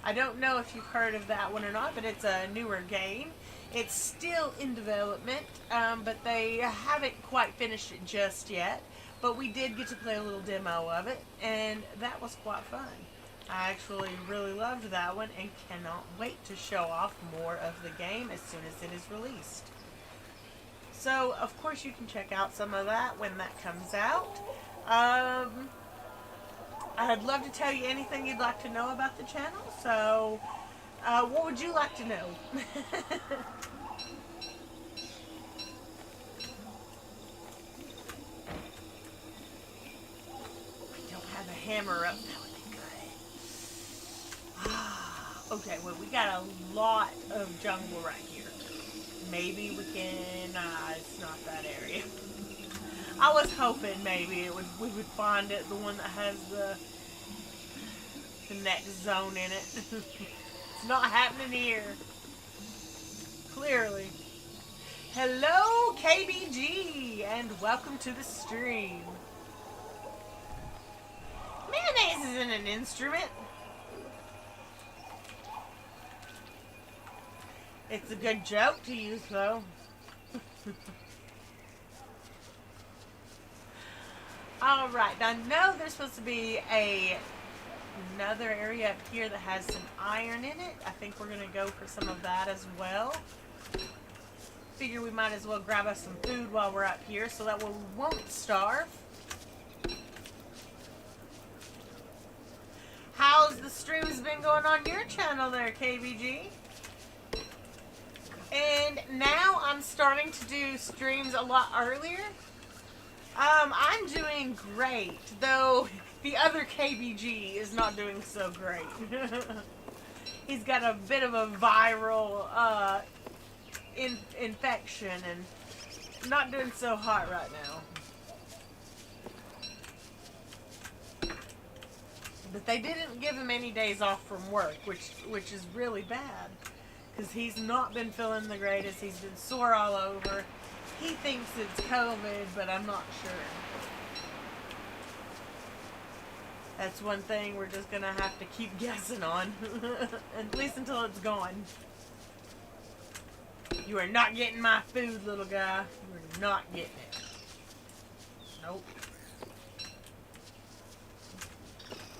I don't know if you've heard of that one or not, but it's a newer game. It's still in development, but they haven't quite finished it just yet. But we did get to play a little demo of it, and that was quite fun. I actually really loved that one and cannot wait to show off more of the game as soon as it is released. So, of course, you can check out some of that when that comes out. I'd love to tell you anything you'd like to know about the channel, so what would you like to know? I don't have a hammer up. That would be good. Okay, well, we got a lot of jungle right here. Maybe we can... Nah, it's not that area. I was hoping maybe we would find it, the one that has the next zone in it. It's not happening here. Clearly. Hello, KBG, and welcome to the stream. Mayonnaise isn't an instrument. It's a good joke to use, though. Alright, now I know there's supposed to be another area up here that has some iron in it. I think we're going to go for some of that as well. Figure we might as well grab us some food while we're up here so that we won't starve. How's the streams been going on your channel there, KBG? And now I'm starting to do streams a lot earlier. I'm doing great, though the other KBG is not doing so great. He's got a bit of a viral infection and not doing so hot right now. But they didn't give him any days off from work, which is really bad, because he's not been feeling the greatest. He's been sore all over. He thinks it's COVID, but I'm not sure. That's one thing we're just going to have to keep guessing on. At least until it's gone. You are not getting my food, little guy. You are not getting it. Nope.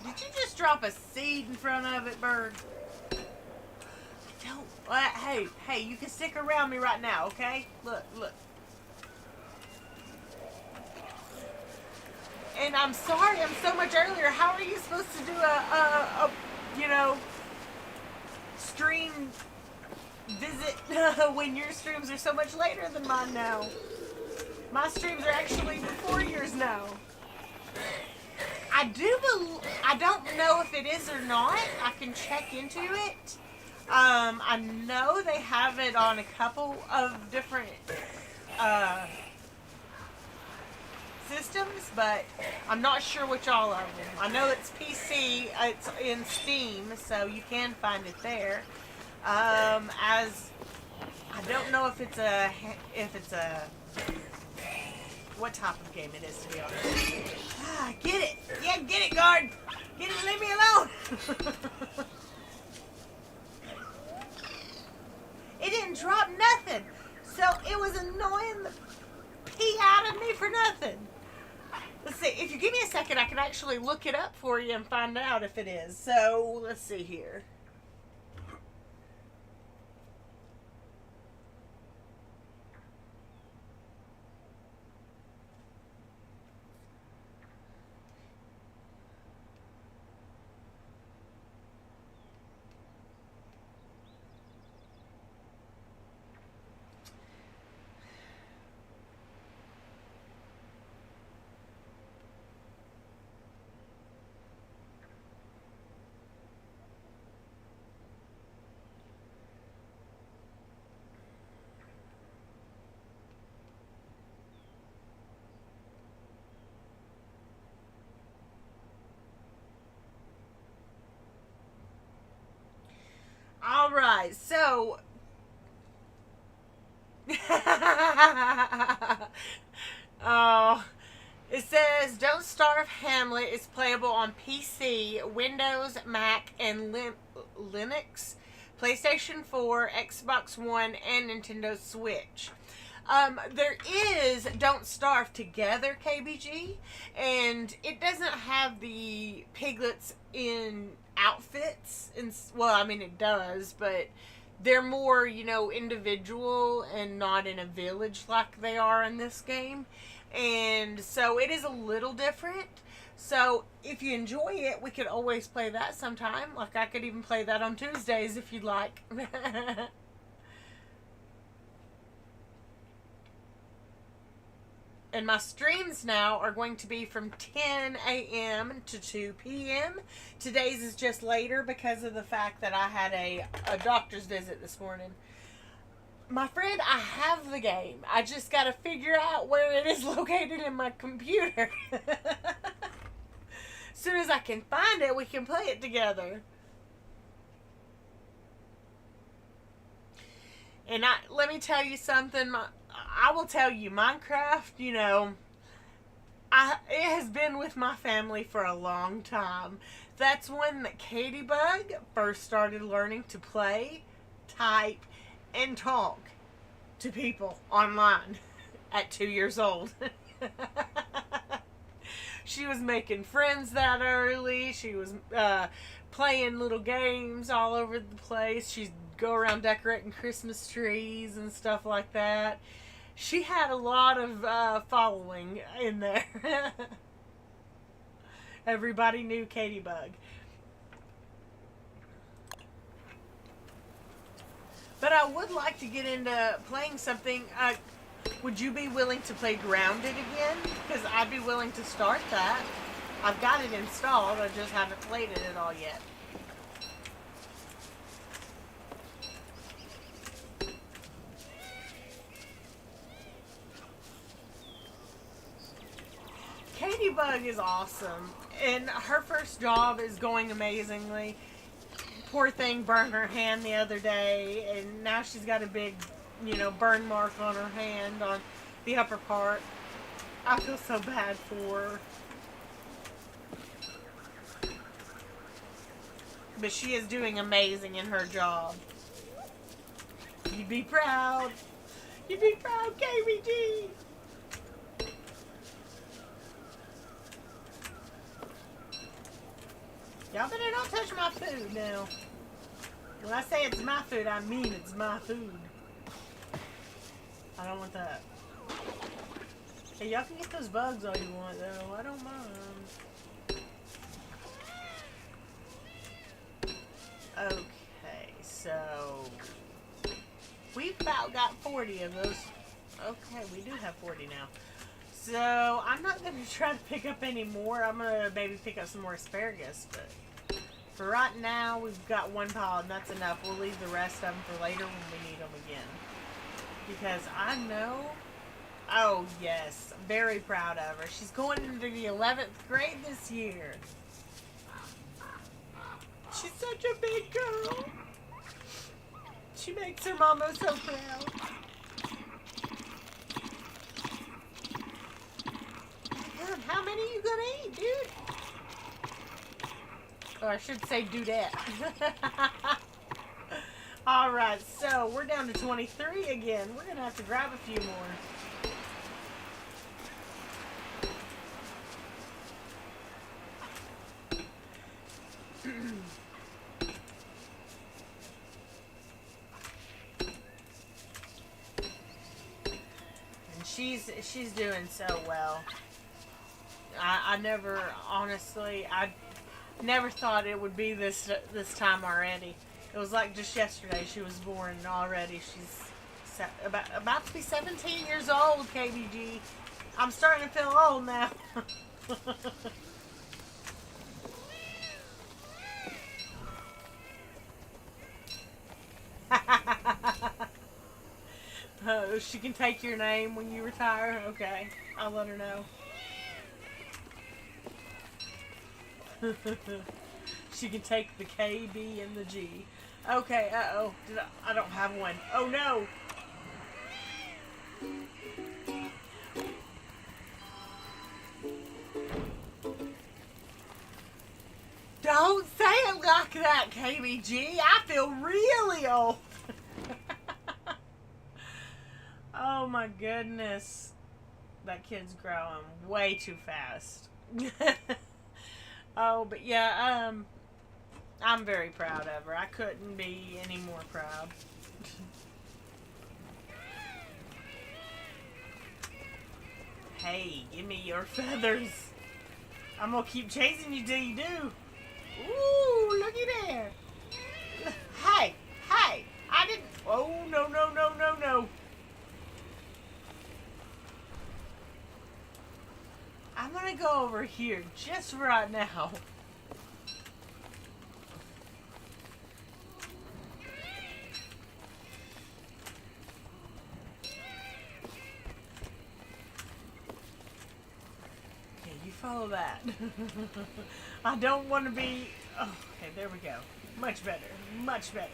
Did you just drop a seed in front of it, bird? I don't. Hey, you can stick around me right now, okay? Look. And I'm sorry I'm so much earlier. How are you supposed to do a stream visit when your streams are so much later than mine now? My streams are actually before yours now. I don't know if it is or not. I can check into it. I know they have it on a couple of different systems, but I'm not sure which all of them. I know it's PC, it's in Steam, so you can find it there. As I don't know if it's a what type of game it is, to be honest. Ah, get it. Yeah, get it, guard. Get it, leave me alone. It didn't drop nothing. So it was annoying the pee out of me for nothing. Let's see. If you give me a second, I can actually look it up for you and find out if it is. So, let's see here. All right, so oh, it says Don't Starve Hamlet is playable on PC, Windows, Mac, and Linux, PlayStation 4, Xbox One, and Nintendo Switch. There is Don't Starve Together KBG, and it doesn't have the piglets in outfits. And well, I mean, it does, but they're more, you know, individual and not in a village like they are in this game. And so it is a little different. So if you enjoy it, we could always play that sometime. Like, I could even play that on Tuesdays if you'd like. And my streams now are going to be from 10 a.m. to 2 p.m. Today's is just later because of the fact that I had a doctor's visit this morning. My friend, I have the game. I just got to figure out where it is located in my computer. As soon as I can find it, we can play it together. And let me tell you something. I will tell you, Minecraft, you know, it has been with my family for a long time. That's when KouldBayneGames first started learning to play, type, and talk to people online at 2 years old. She was making friends that early. She was playing little games all over the place. She'd go around decorating Christmas trees and stuff like that. She had a lot of following in there. Everybody knew KouldBayneGames. But I would like to get into playing something. Would you be willing to play Grounded again? Because I'd be willing to start that. I've got it installed. I just haven't played it at all yet. KouldBayneGames is awesome, and her first job is going amazingly. Poor thing burned her hand the other day, and now she's got a big, you know, burn mark on her hand on the upper part. I feel so bad for her. But she is doing amazing in her job. You'd be proud. You'd be proud, KBG. Y'all better not touch my food now. When I say it's my food, I mean it's my food. I don't want that. Hey, y'all can get those bugs all you want, though. I don't mind. Okay, so we've about got 40 of those. Okay, we do have 40 now. So I'm not going to try to pick up any more. I'm going to maybe pick up some more asparagus, but for right now, we've got one pile, and that's enough. We'll leave the rest of them for later when we need them again. Because I know, oh yes, I'm very proud of her. She's going into the 11th grade this year. She's such a big girl. She makes her mama so proud. many you gonna eat, dude? Or I should say dudette. Alright, so we're down to 23 again. We're gonna have to grab a few more. She's doing so well. I never, honestly, I never thought it would be this time already. It was like just yesterday she was born, and already she's about to be 17 years old, KBG. I'm starting to feel old now. She can take your name when you retire? Okay, I'll let her know. She can take the K, B, and the G. Okay, uh-oh. I don't have one. Oh, no! Don't say it like that, KBG. I feel really old. Oh my goodness. That kid's growing way too fast. Oh, but yeah, I'm very proud of her. I couldn't be any more proud. Hey, give me your feathers. I'm gonna keep chasing you till you do. Ooh, looky there. Hey, hey, I didn't. Oh, no, no, no, no, no. I'm gonna go over here just right now. Okay, you follow that. I don't want to be... Oh, okay, there we go. Much better. Much better.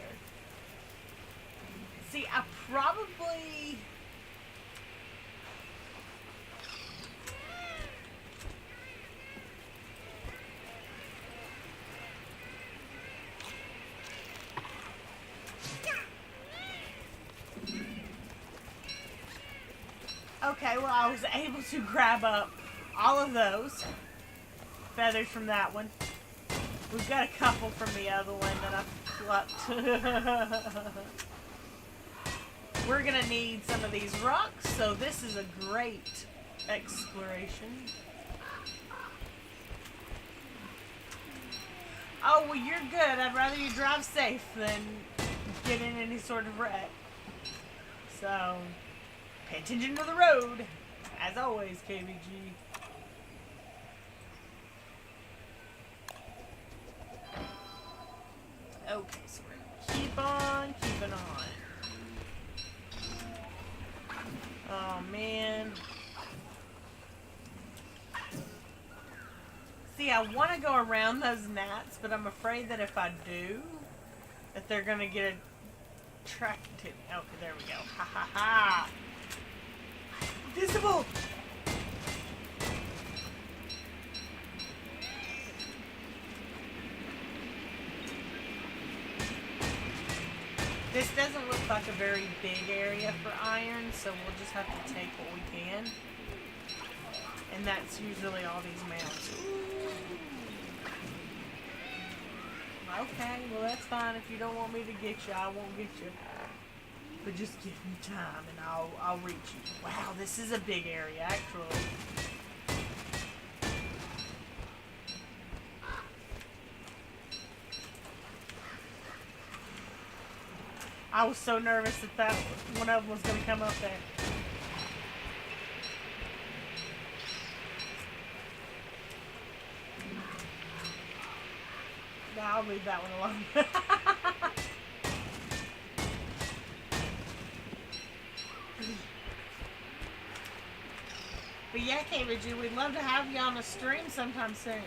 See, I probably... Okay, well, I was able to grab up all of those feathers from that one. We've got a couple from the other one that I plucked. We're going to need some of these rocks, so this is a great exploration. Oh, well, you're good. I'd rather you drive safe than get in any sort of wreck. So... pay attention to the road, as always, KBG. Okay, so we're gonna keep on keeping on. Oh, man. See, I want to go around those gnats, but I'm afraid that if I do, that they're going to get attracted to me. Okay, there we go. Ha ha ha. Visible! This doesn't look like a very big area for iron, so we'll just have to take what we can. And that's usually all these mounds. Okay, well that's fine. If you don't want me to get you, I won't get you. But just give me time and I'll reach you. Wow, this is a big area, actually. I was so nervous that one of them was going to come up there. No, I'll leave that one alone. But yeah, KBG, we'd love to have you on a stream sometime soon.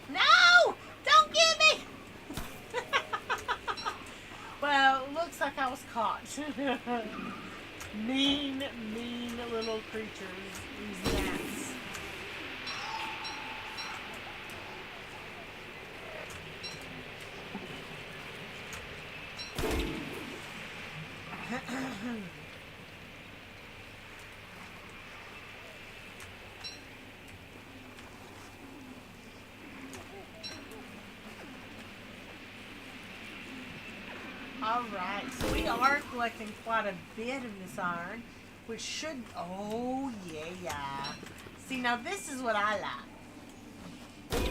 No! Mean, mean little creatures. These gnats. Alright, so we are collecting quite a bit of this iron, which should... Oh, yeah. See, now this is what I like.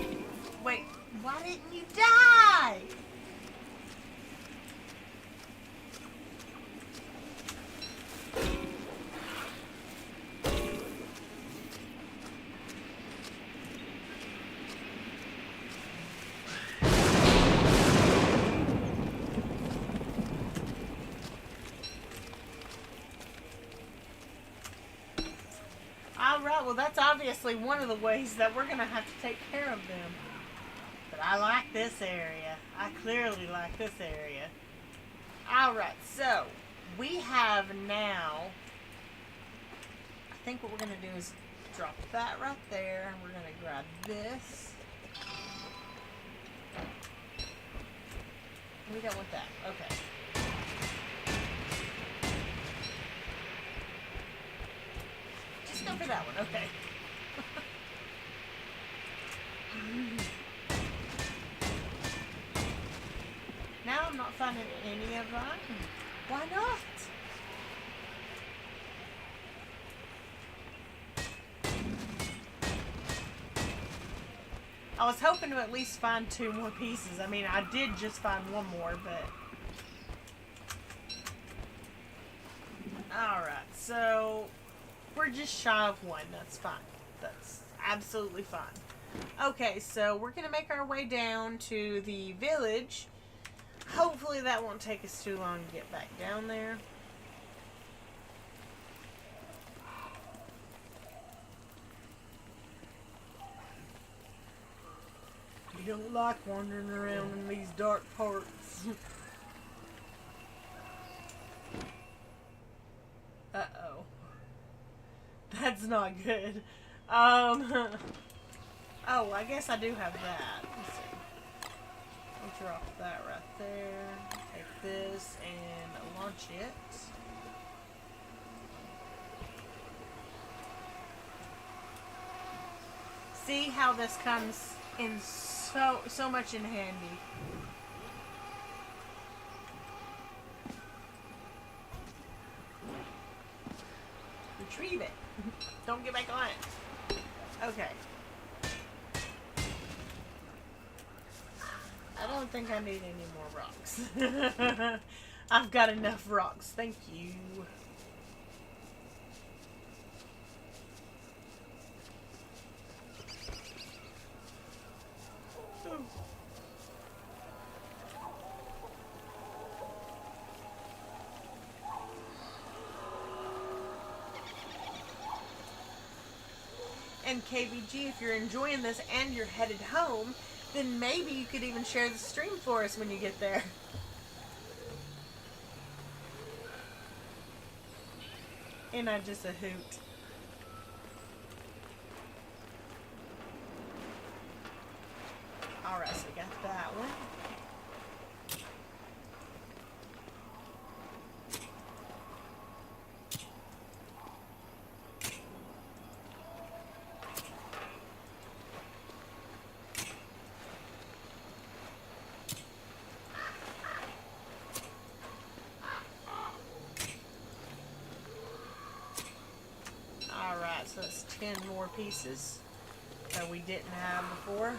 Wait, why didn't you die? Alright, well that's obviously one of the ways that we're going to have to take care of them. But I like this area. I clearly like this area. Alright, so we have now... I think what we're going to do is drop that right there. And we're going to grab this. We don't want that. Okay. Go for that one, okay. Now I'm not finding any of them. Why not? I was hoping to at least find 2 more pieces. I mean, I did just find 1 more, but... Alright, so... We're just shy of 1. That's fine. That's absolutely fine. Okay, so we're going to make our way down to the village. Hopefully that won't take us too long to get back down there. You don't like wandering around in these dark parts. Uh-oh. That's not good. Oh, I guess I do have that. Let's see. We'll drop that right there. Take this and launch it. See how this comes in so much in handy. Retrieve it. Don't get back on it. Okay. I don't think I need any more rocks. I've got enough rocks. Thank you. Oh. And KBG, if you're enjoying this and you're headed home, then maybe you could even share the stream for us when you get there. And I just a hoot. Alright, so we got that one. So that's 10 more pieces that we didn't have before.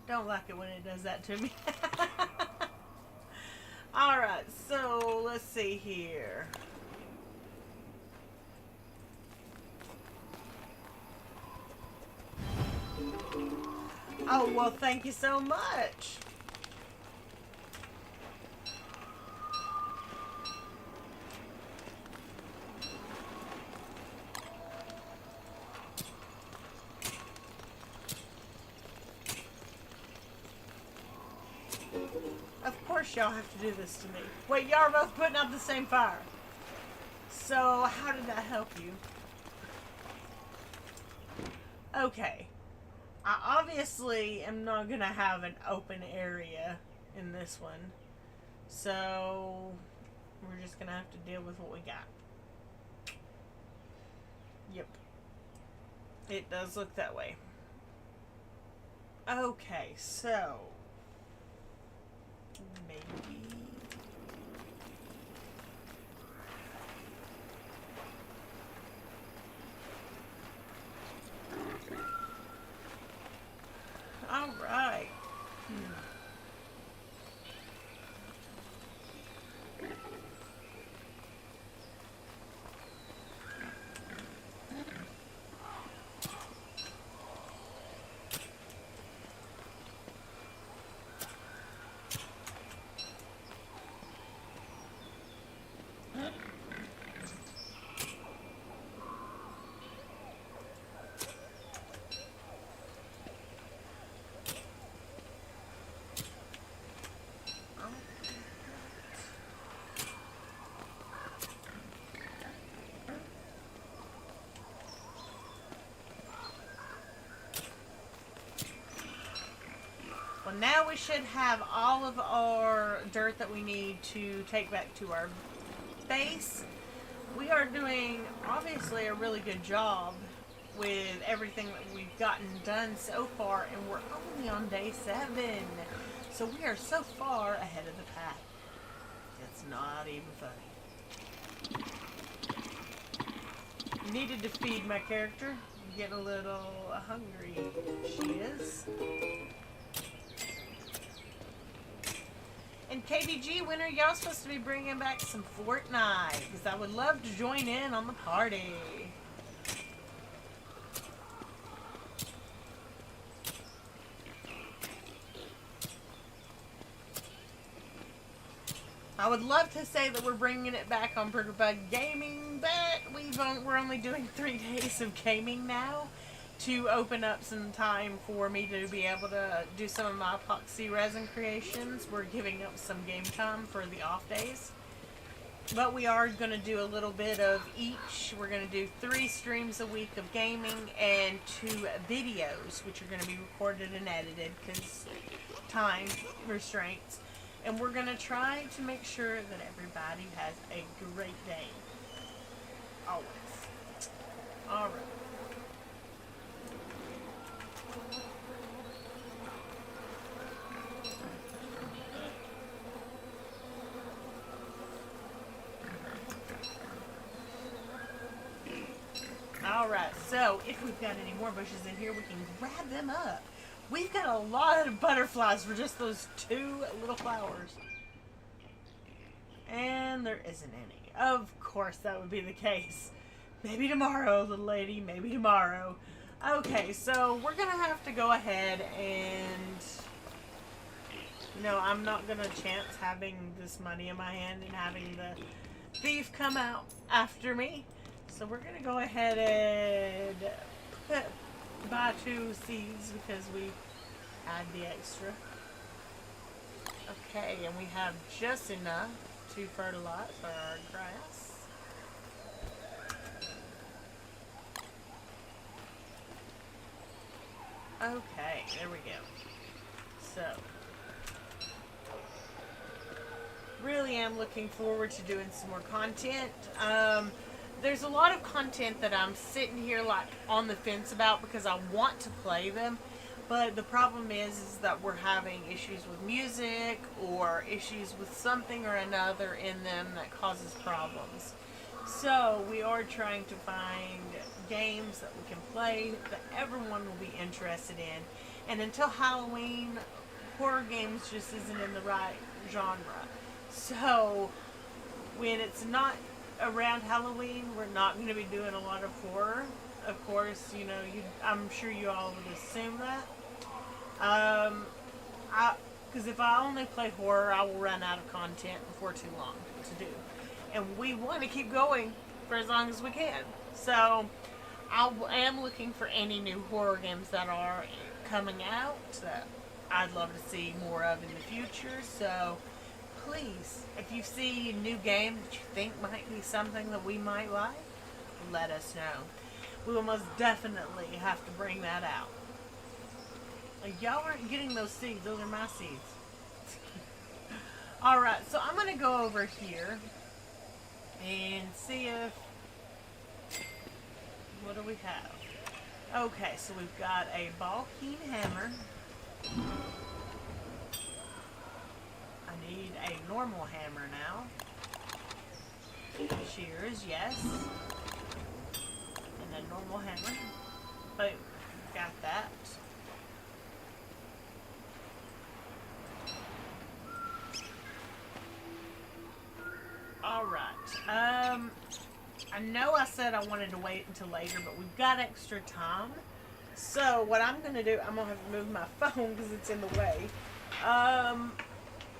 Don't like it when it does that to me. Alright, so let's see here. Oh, well, thank you so much. course y'all have to do this to me. Wait, y'all are both putting out the same fire. So, how did that help you? Okay. I obviously am not going to have an open area in this one. So, we're just going to have to deal with what we got. Yep. It does look that way. Okay, so... maybe... Alright. Well, now we should have all of our dirt that we need to take back to our base. We are doing, obviously, a really good job with everything that we've gotten done so far, and we're only on day 7. So we are so far ahead of the pack. It's not even funny. Needed to feed my character. Get a little hungry. She is. And KBG, when are y'all supposed to be bringing back some Fortnite? Because I would love to join in on the party. I would love to say that we're bringing it back on Britterbug Gaming, but we're only doing 3 days of gaming now to open up some time for me to be able to do some of my epoxy resin creations. We're giving up some game time for the off days. But we are going to do a little bit of each. We're going to do 3 streams a week of gaming and 2 videos, which are going to be recorded and edited because time restraints. And we're going to try to make sure that everybody has a great day. Always. Alright. Alright, so if we've got any more bushes in here, we can grab them up. We've got a lot of butterflies for just those 2 little flowers. And there isn't any. Of course that would be the case. Maybe tomorrow, little lady, maybe tomorrow. Okay, so we're going to have to go ahead and... No, I'm not going to chance having this money in my hand and having the thief come out after me. So we're going to go ahead and buy 2 seeds because we had the extra. Okay, and we have just enough to fertilize our grass. Okay, there we go. So, really am looking forward to doing some more content. There's a lot of content that I'm sitting here like on the fence about because I want to play them, but the problem is that we're having issues with music or issues with something or another in them that causes problems. So we are trying to find games that we can play that everyone will be interested in, and until Halloween, horror games just isn't in the right genre. So when it's not around Halloween, we're not going to be doing a lot of horror. Of course, you know, I'm sure you all would assume that. Because if I only play horror, I will run out of content before too long to do. And we want to keep going for as long as we can. So, I am looking for any new horror games that are coming out that I'd love to see more of in the future. So, please, if you see a new game that you think might be something that we might like, let us know. We will most definitely have to bring that out. Y'all aren't getting those seeds. Those are my seeds. Alright, so I'm going to go over here and see if... What do we have? Okay, so we've got a ball keen hammer. I need a normal hammer now. Shears, yes. And a normal hammer. Boom. Got that. Alright. I know I said I wanted to wait until later, but we've got extra time. So what I'm going to do, I'm going to have to move my phone because it's in the way.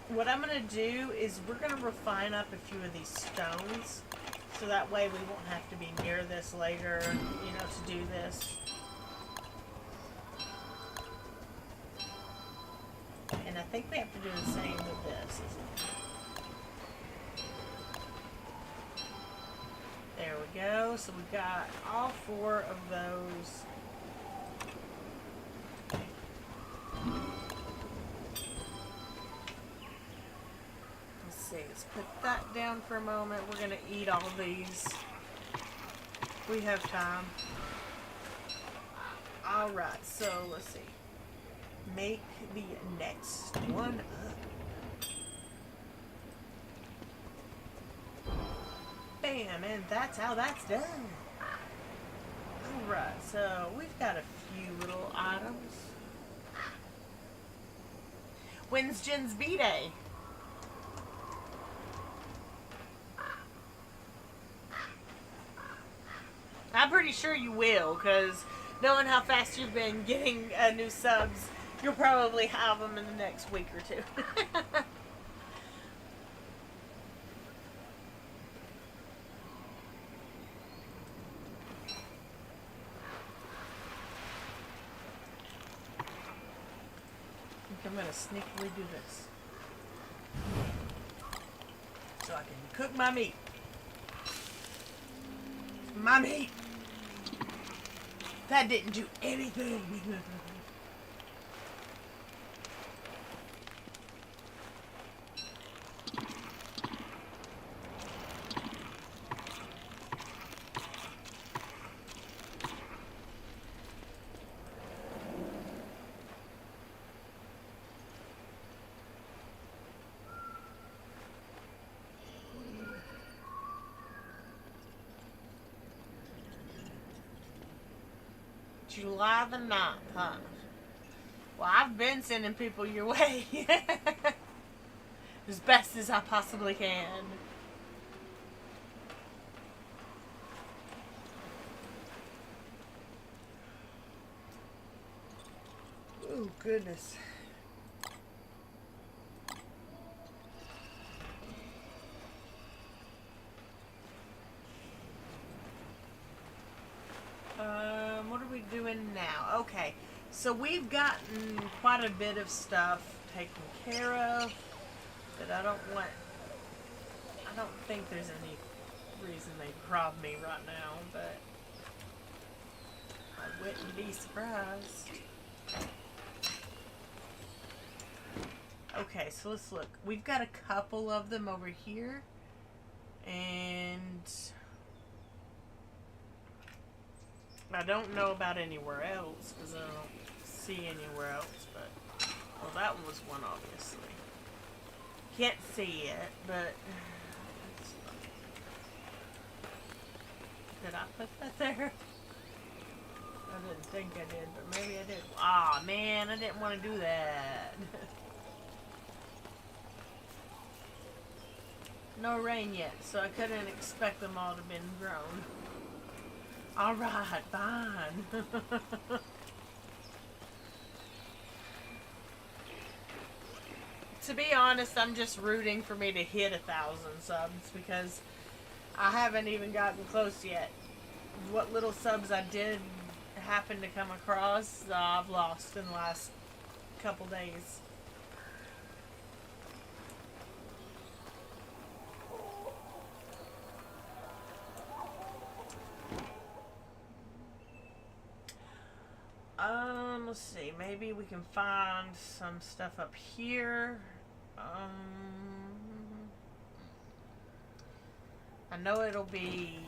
What I'm going to do is we're going to refine up a few of these stones. So that way we won't have to be near this later, you know, to do this. And I think we have to do the same with this, isn't it? There we go. So we've got all 4 of those. Let's see. Let's put that down for a moment. We're going to eat all of these. We have time. Alright, so let's see. Make the next one up. Bam, and that's how that's done. Alright, so we've got a few little items. When's Jen's B-Day? I'm pretty sure you will, because knowing how fast you've been getting new subs, you'll probably have them in the next week or 2. I'm going to sneakily do this so I can cook my meat. My meat! That didn't do anything. July the 9th, huh? Well, I've been sending people your way. As best as I possibly can. Oh, goodness. What are we doing now? Okay, so we've gotten quite a bit of stuff taken care of that I don't think there's any reason they'd rob me right now, but I wouldn't be surprised. Okay, so let's look. We've got a couple of them over here, and I don't know about anywhere else, because I don't see anywhere else, but, well, that one was one, obviously. Can't see it, but, did I put that there? I didn't think I did, but maybe I did. Aw, man, I didn't want to do that. No rain yet, so I couldn't expect them all to have been grown. Alright, fine. To be honest, I'm just rooting for me to hit 1,000 subs because I haven't even gotten close yet. What little subs I did happen to come across, I've lost in the last couple days. see. Maybe we can find some stuff up here. I know it'll be...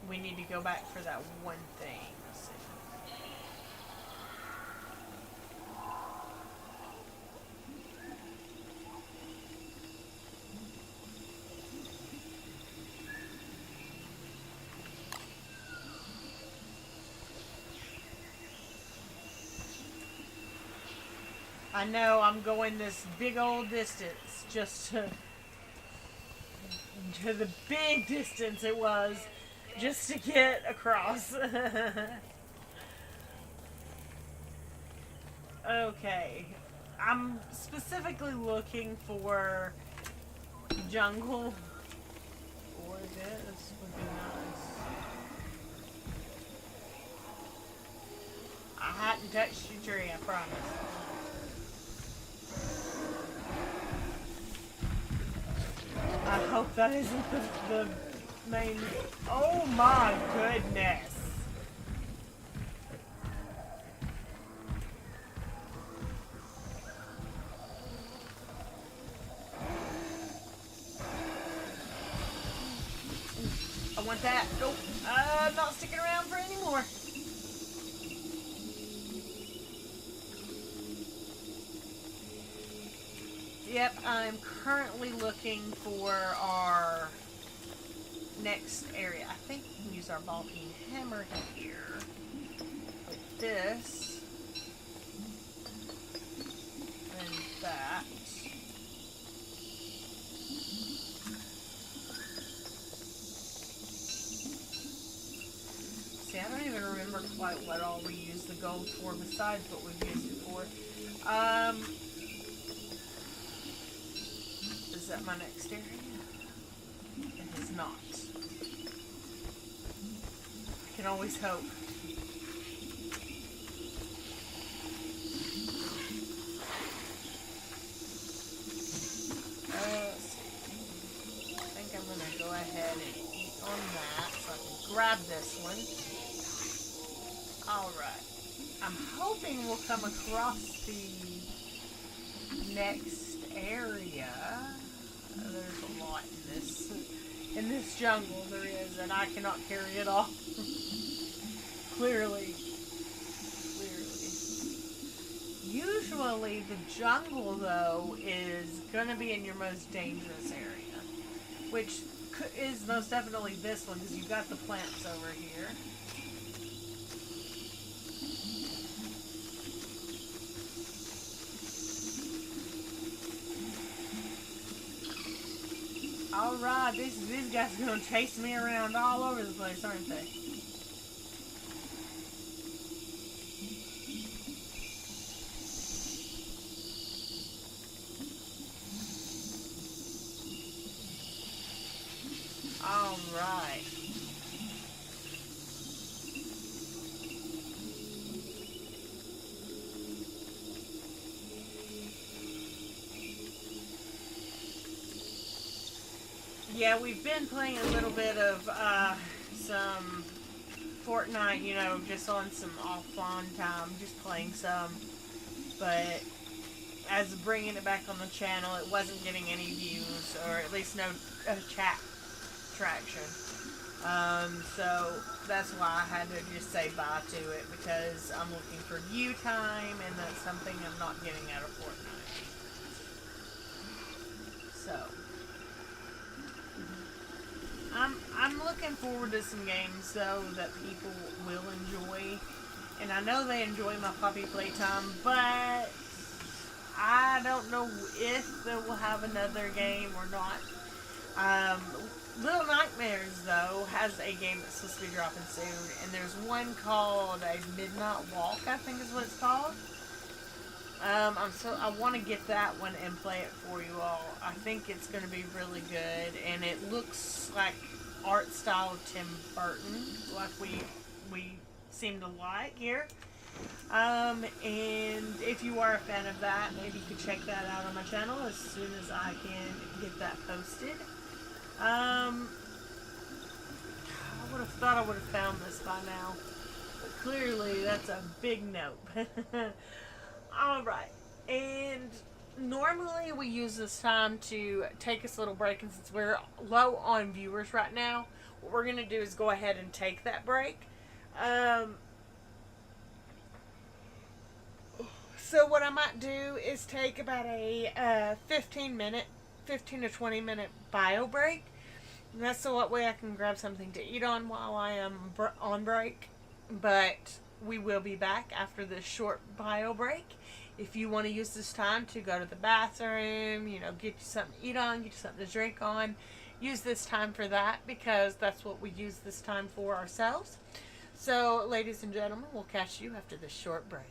We need to go back for that one thing. Let's see. I know I'm going this big old distance just to the big distance it was just to get across. Okay. I'm specifically looking for jungle. Or this would be nice. I hadn't touched the tree, I promise. I hope that isn't the main... Oh my goodness! I want that. Nope. I'm not sticking around for any more. Yep, I'm currently looking for our next area. I think we can use our ball-peen hammer here with this and that. See, I don't even remember quite what all we used the gold for besides what we've used it for. Is that my next area? It is not. I can always hope. Let's see. I think I'm going to go ahead and eat on that so I can grab this one. Alright. I'm hoping we'll come across the next area. There's a lot in this jungle there is, and I cannot carry it all. Clearly. Usually the jungle, though, is gonna be in your most dangerous area, which is most definitely this one, because you've got the plants over here. Alright, these guys are gonna chase me around all over the place, aren't they? Alright. Yeah, we've been playing a little bit of some Fortnite, you know, just on some offline time, just playing some. But as of bringing it back on the channel, it wasn't getting any views, or at least no chat traction. So that's why I had to just say bye to it, because I'm looking for view time, and that's something I'm not getting out of Fortnite. So I'm looking forward to some games, though, that people will enjoy. And I know they enjoy my puppy playtime, but I don't know if they will have another game or not. Little Nightmares, though, has a game that's supposed to be dropping soon. And there's one called A Midnight Walk, I think is what it's called. I want to get that one and play it for you all. I think it's going to be really good, and it looks like art style of Tim Burton, like we seem to like here. And if you are a fan of that, maybe you could check that out on my channel as soon as I can get that posted. I would have thought I would have found this by now, but clearly that's a big nope. Alright. And normally we use this time to take us a little break, and since we're low on viewers right now, what we're going to do is go ahead and take that break. So what I might do is take about a 15 to 20 minute bio break. And that's so that way I can grab something to eat on while I am on break. But we will be back after this short bio break. If you want to use this time to go to the bathroom, get you something to eat on, get you something to drink on, use this time for that, because that's what we use this time for ourselves. So, ladies and gentlemen, we'll catch you after this short break.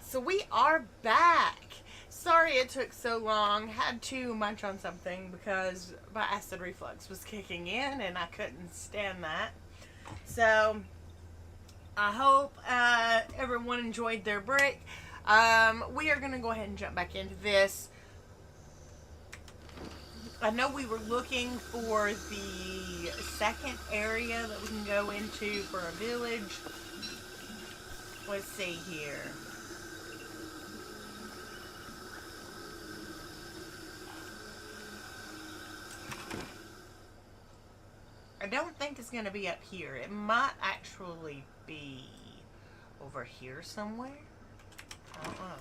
So we are back. Sorry it took so long. Had to munch on something because my acid reflux was kicking in and I couldn't stand that. So I hope everyone enjoyed their break. We are going to go ahead and jump back into this. I know we were looking for the second area that we can go into for a village. Let's see here. I don't think it's going to be up here. It might actually be over here somewhere. I don't know.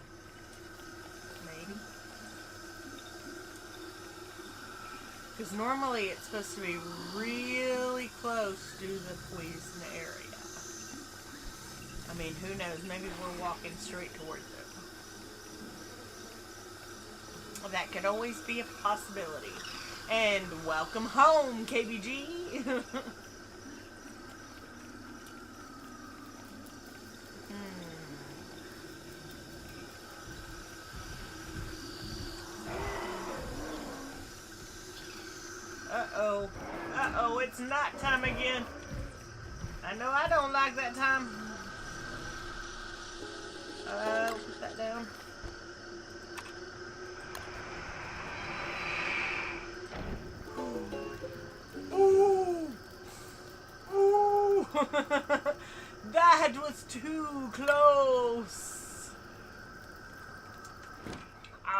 Maybe. Because normally it's supposed to be really close to the poison area. I mean, who knows? Maybe we're walking straight towards it. That could always be a possibility. And welcome home, KBG. Uh-oh. Uh-oh, it's night time again. I know I don't like that time. Put that down. Ooh! Ooh! That was too close!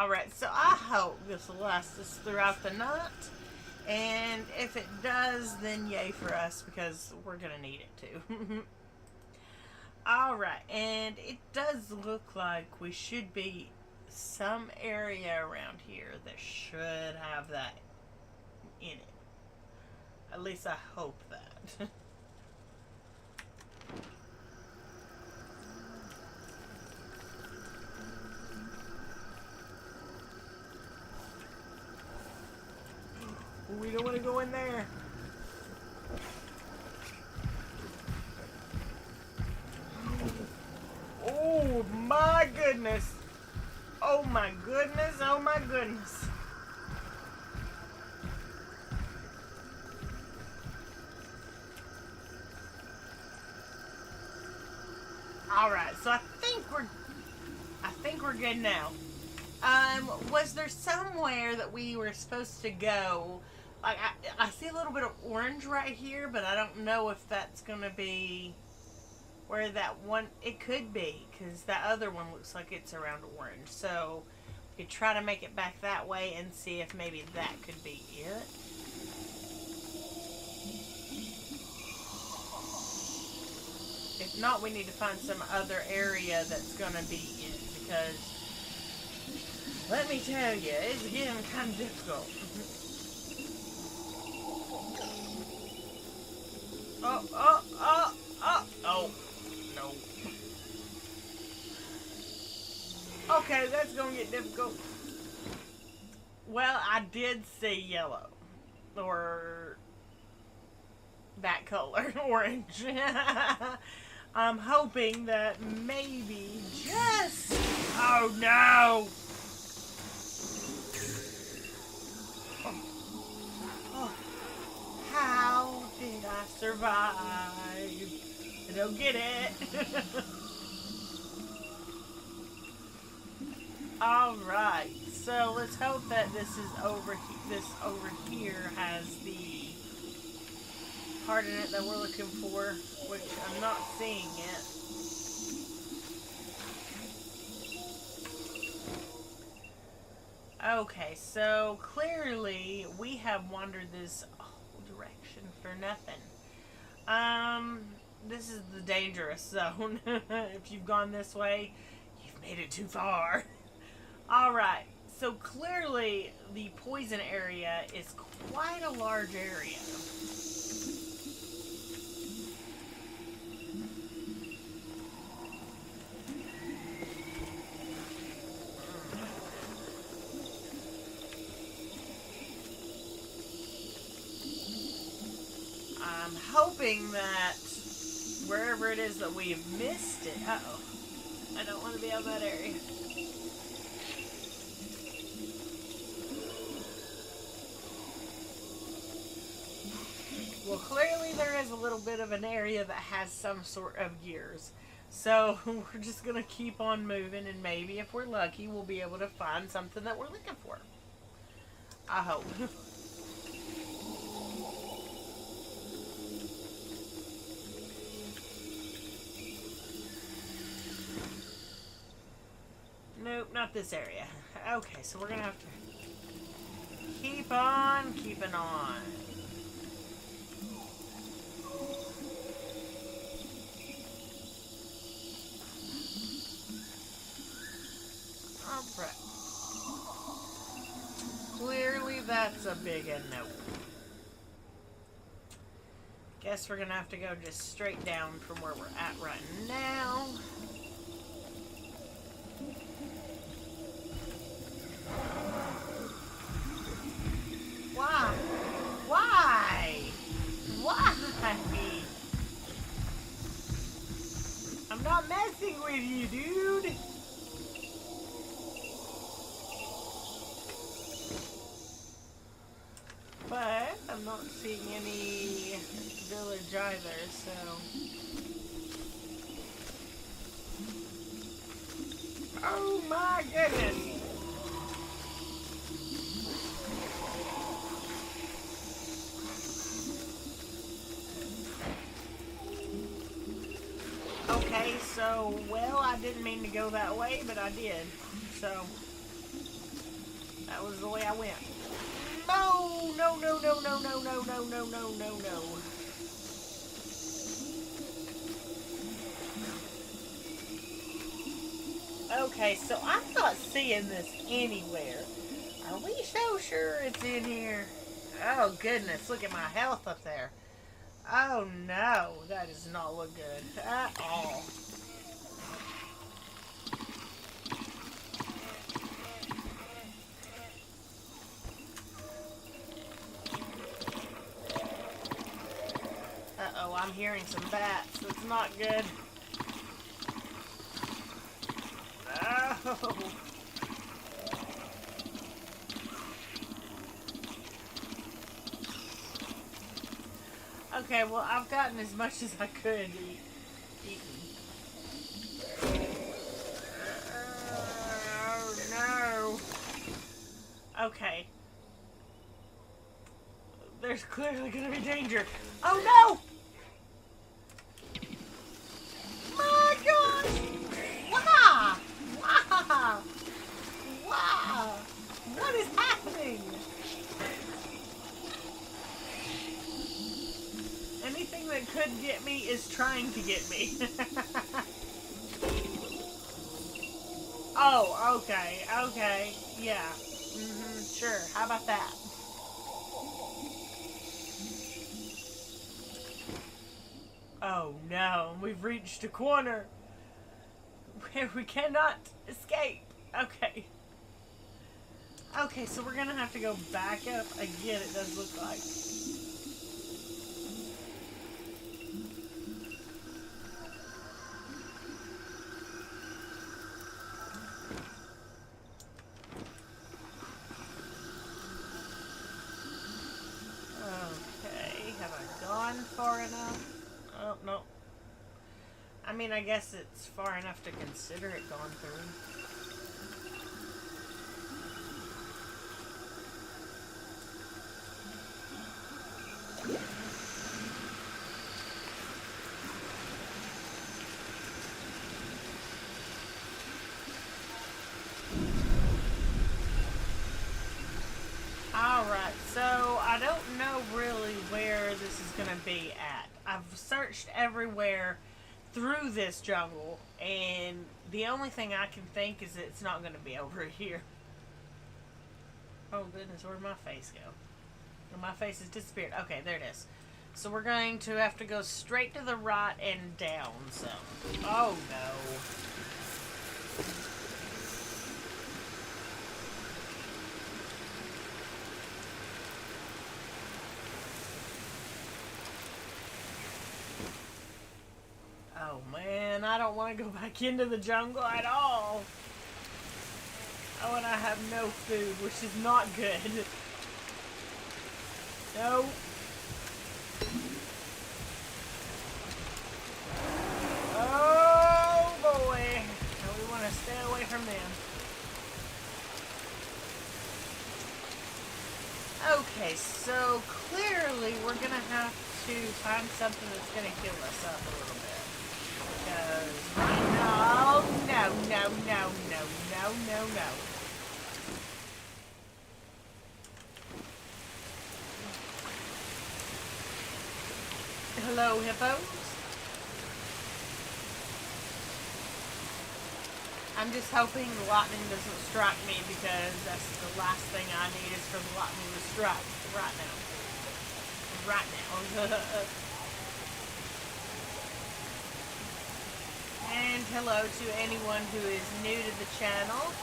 Alright, so I hope this will last us throughout the night. And if it does, then yay for us, because we're going to need it too. Alright, and it does look like we should be some area around here that should have that in it. At least I hope that. We don't want to go in there. Oh my goodness. Oh my goodness. Oh my goodness. Alright, so I think we're good now. Was there somewhere that we were supposed to go? Like, I see a little bit of orange right here, but I don't know if that's going to be where that one... It could be, because that other one looks like it's around orange. So, we could try to make it back that way and see if maybe that could be it. If not, we need to find some other area that's going to be it, because... Let me tell you, it's getting kind of difficult. Oh, no. Okay, that's gonna get difficult. Well, I did see yellow. Or that color, orange. I'm hoping that maybe just... Oh, no! How did I survive? I don't get it. Alright, so let's hope that this over here has the part in it that we're looking for, which I'm not seeing yet. Okay, so clearly we have wandered this direction for nothing. This is the dangerous zone. If you've gone this way, you've made it too far. Alright, so clearly the poison area is quite a large area. I'm hoping that wherever it is that we've missed it... Uh-oh. I don't want to be out of that area. Well, clearly there is a little bit of an area that has some sort of gears. So, we're just going to keep on moving, and maybe if we're lucky, we'll be able to find something that we're looking for. I hope. Nope, not this area. Okay, so we're gonna have to keep on keeping on. Alright. Clearly that's a big nope. Guess we're gonna have to go just straight down from where we're at right now. Why? Why? Why? I'm not messing with you, dude. But I'm not seeing any village either, so... Oh my goodness! Okay, so, well, I didn't mean to go that way, but I did. So, That was the way I went. No, no, no, no, no, no, no, no, no, no, no, no. Okay, so I'm not seeing this anywhere. Are we so sure it's in here? Oh, goodness. Look at my health up there. Oh, no. That does not look good at all. Uh-oh, I'm hearing some bats. That's not good. No. Okay, well, I've gotten as much as I could eaten. Oh, no. Okay. There's clearly gonna be danger. Oh, no! My gosh! Wow! Wow! Wow! What is happening? Anything that could get me is trying to get me. Oh, okay, okay, yeah. Sure, how about that? Oh no, we've reached a corner where we cannot escape. Okay. Okay, so we're gonna have to go back up again, it does look like. Okay, have I gone far enough? Oh, no. I mean, I guess it's far enough to consider it gone through. Alright, so I don't know really where this is going to be at. I've searched everywhere through this jungle, and the only thing I can think is it's not going to be over here. Oh goodness, where'd my face go? My face has disappeared. Okay, there it is. So we're going to have to go straight to the right and down some. Oh no. Oh man, I don't want to go back into the jungle at all. Oh, and I have no food, which is not good. No. Oh boy. No, we want to stay away from them. Okay, so clearly we're going to have to find something that's going to heal us up a little bit. Because right now, no, no, no, no, no, no, no. Hello, hippos. I'm just hoping the lightning doesn't strike me, because that's the last thing I need is for the lightning to strike right now. Right now. And hello to anyone who is new to the channel.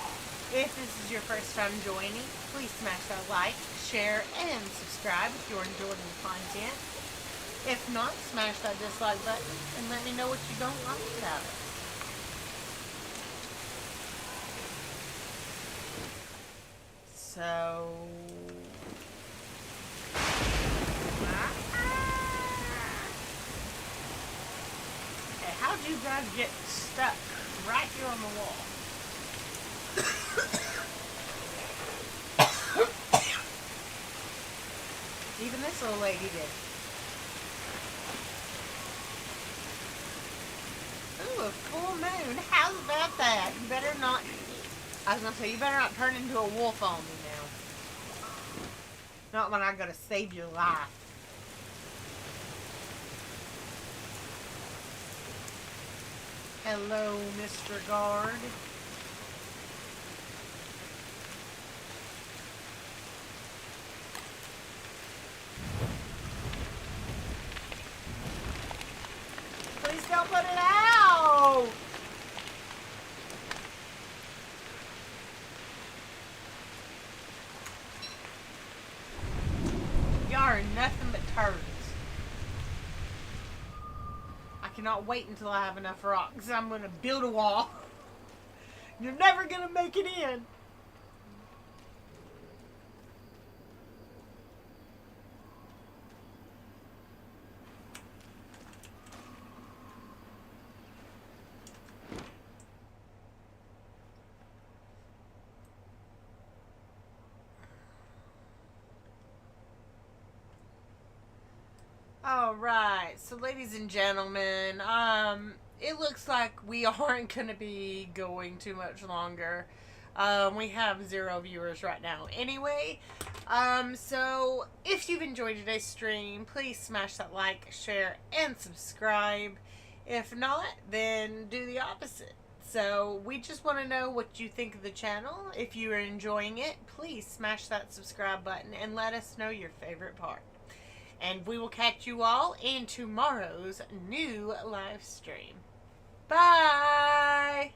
If this is your first time joining, please smash that like, share, and subscribe if you're enjoying the content. If not, smash that dislike button and let me know what you don't like about it. So... Hey, how'd you guys get stuck right here on the wall? Even this little lady did. Ooh, a full moon. How about that? You better not... I was gonna say, you better not turn into a wolf on me now. Not when I gotta save your life. Hello, Mr. Guard. Please don't put it out! Y'all are nothing but turds. I cannot wait until I have enough rocks. I'm gonna build a wall. You're never gonna make it in. Alright, so ladies and gentlemen, it looks like we aren't going to be going too much longer. We have 0 viewers right now anyway. So if you've enjoyed today's stream, please smash that like, share, and subscribe. If not, then do the opposite. So we just want to know what you think of the channel. If you are enjoying it, please smash that subscribe button and let us know your favorite part. And we will catch you all in tomorrow's new live stream. Bye!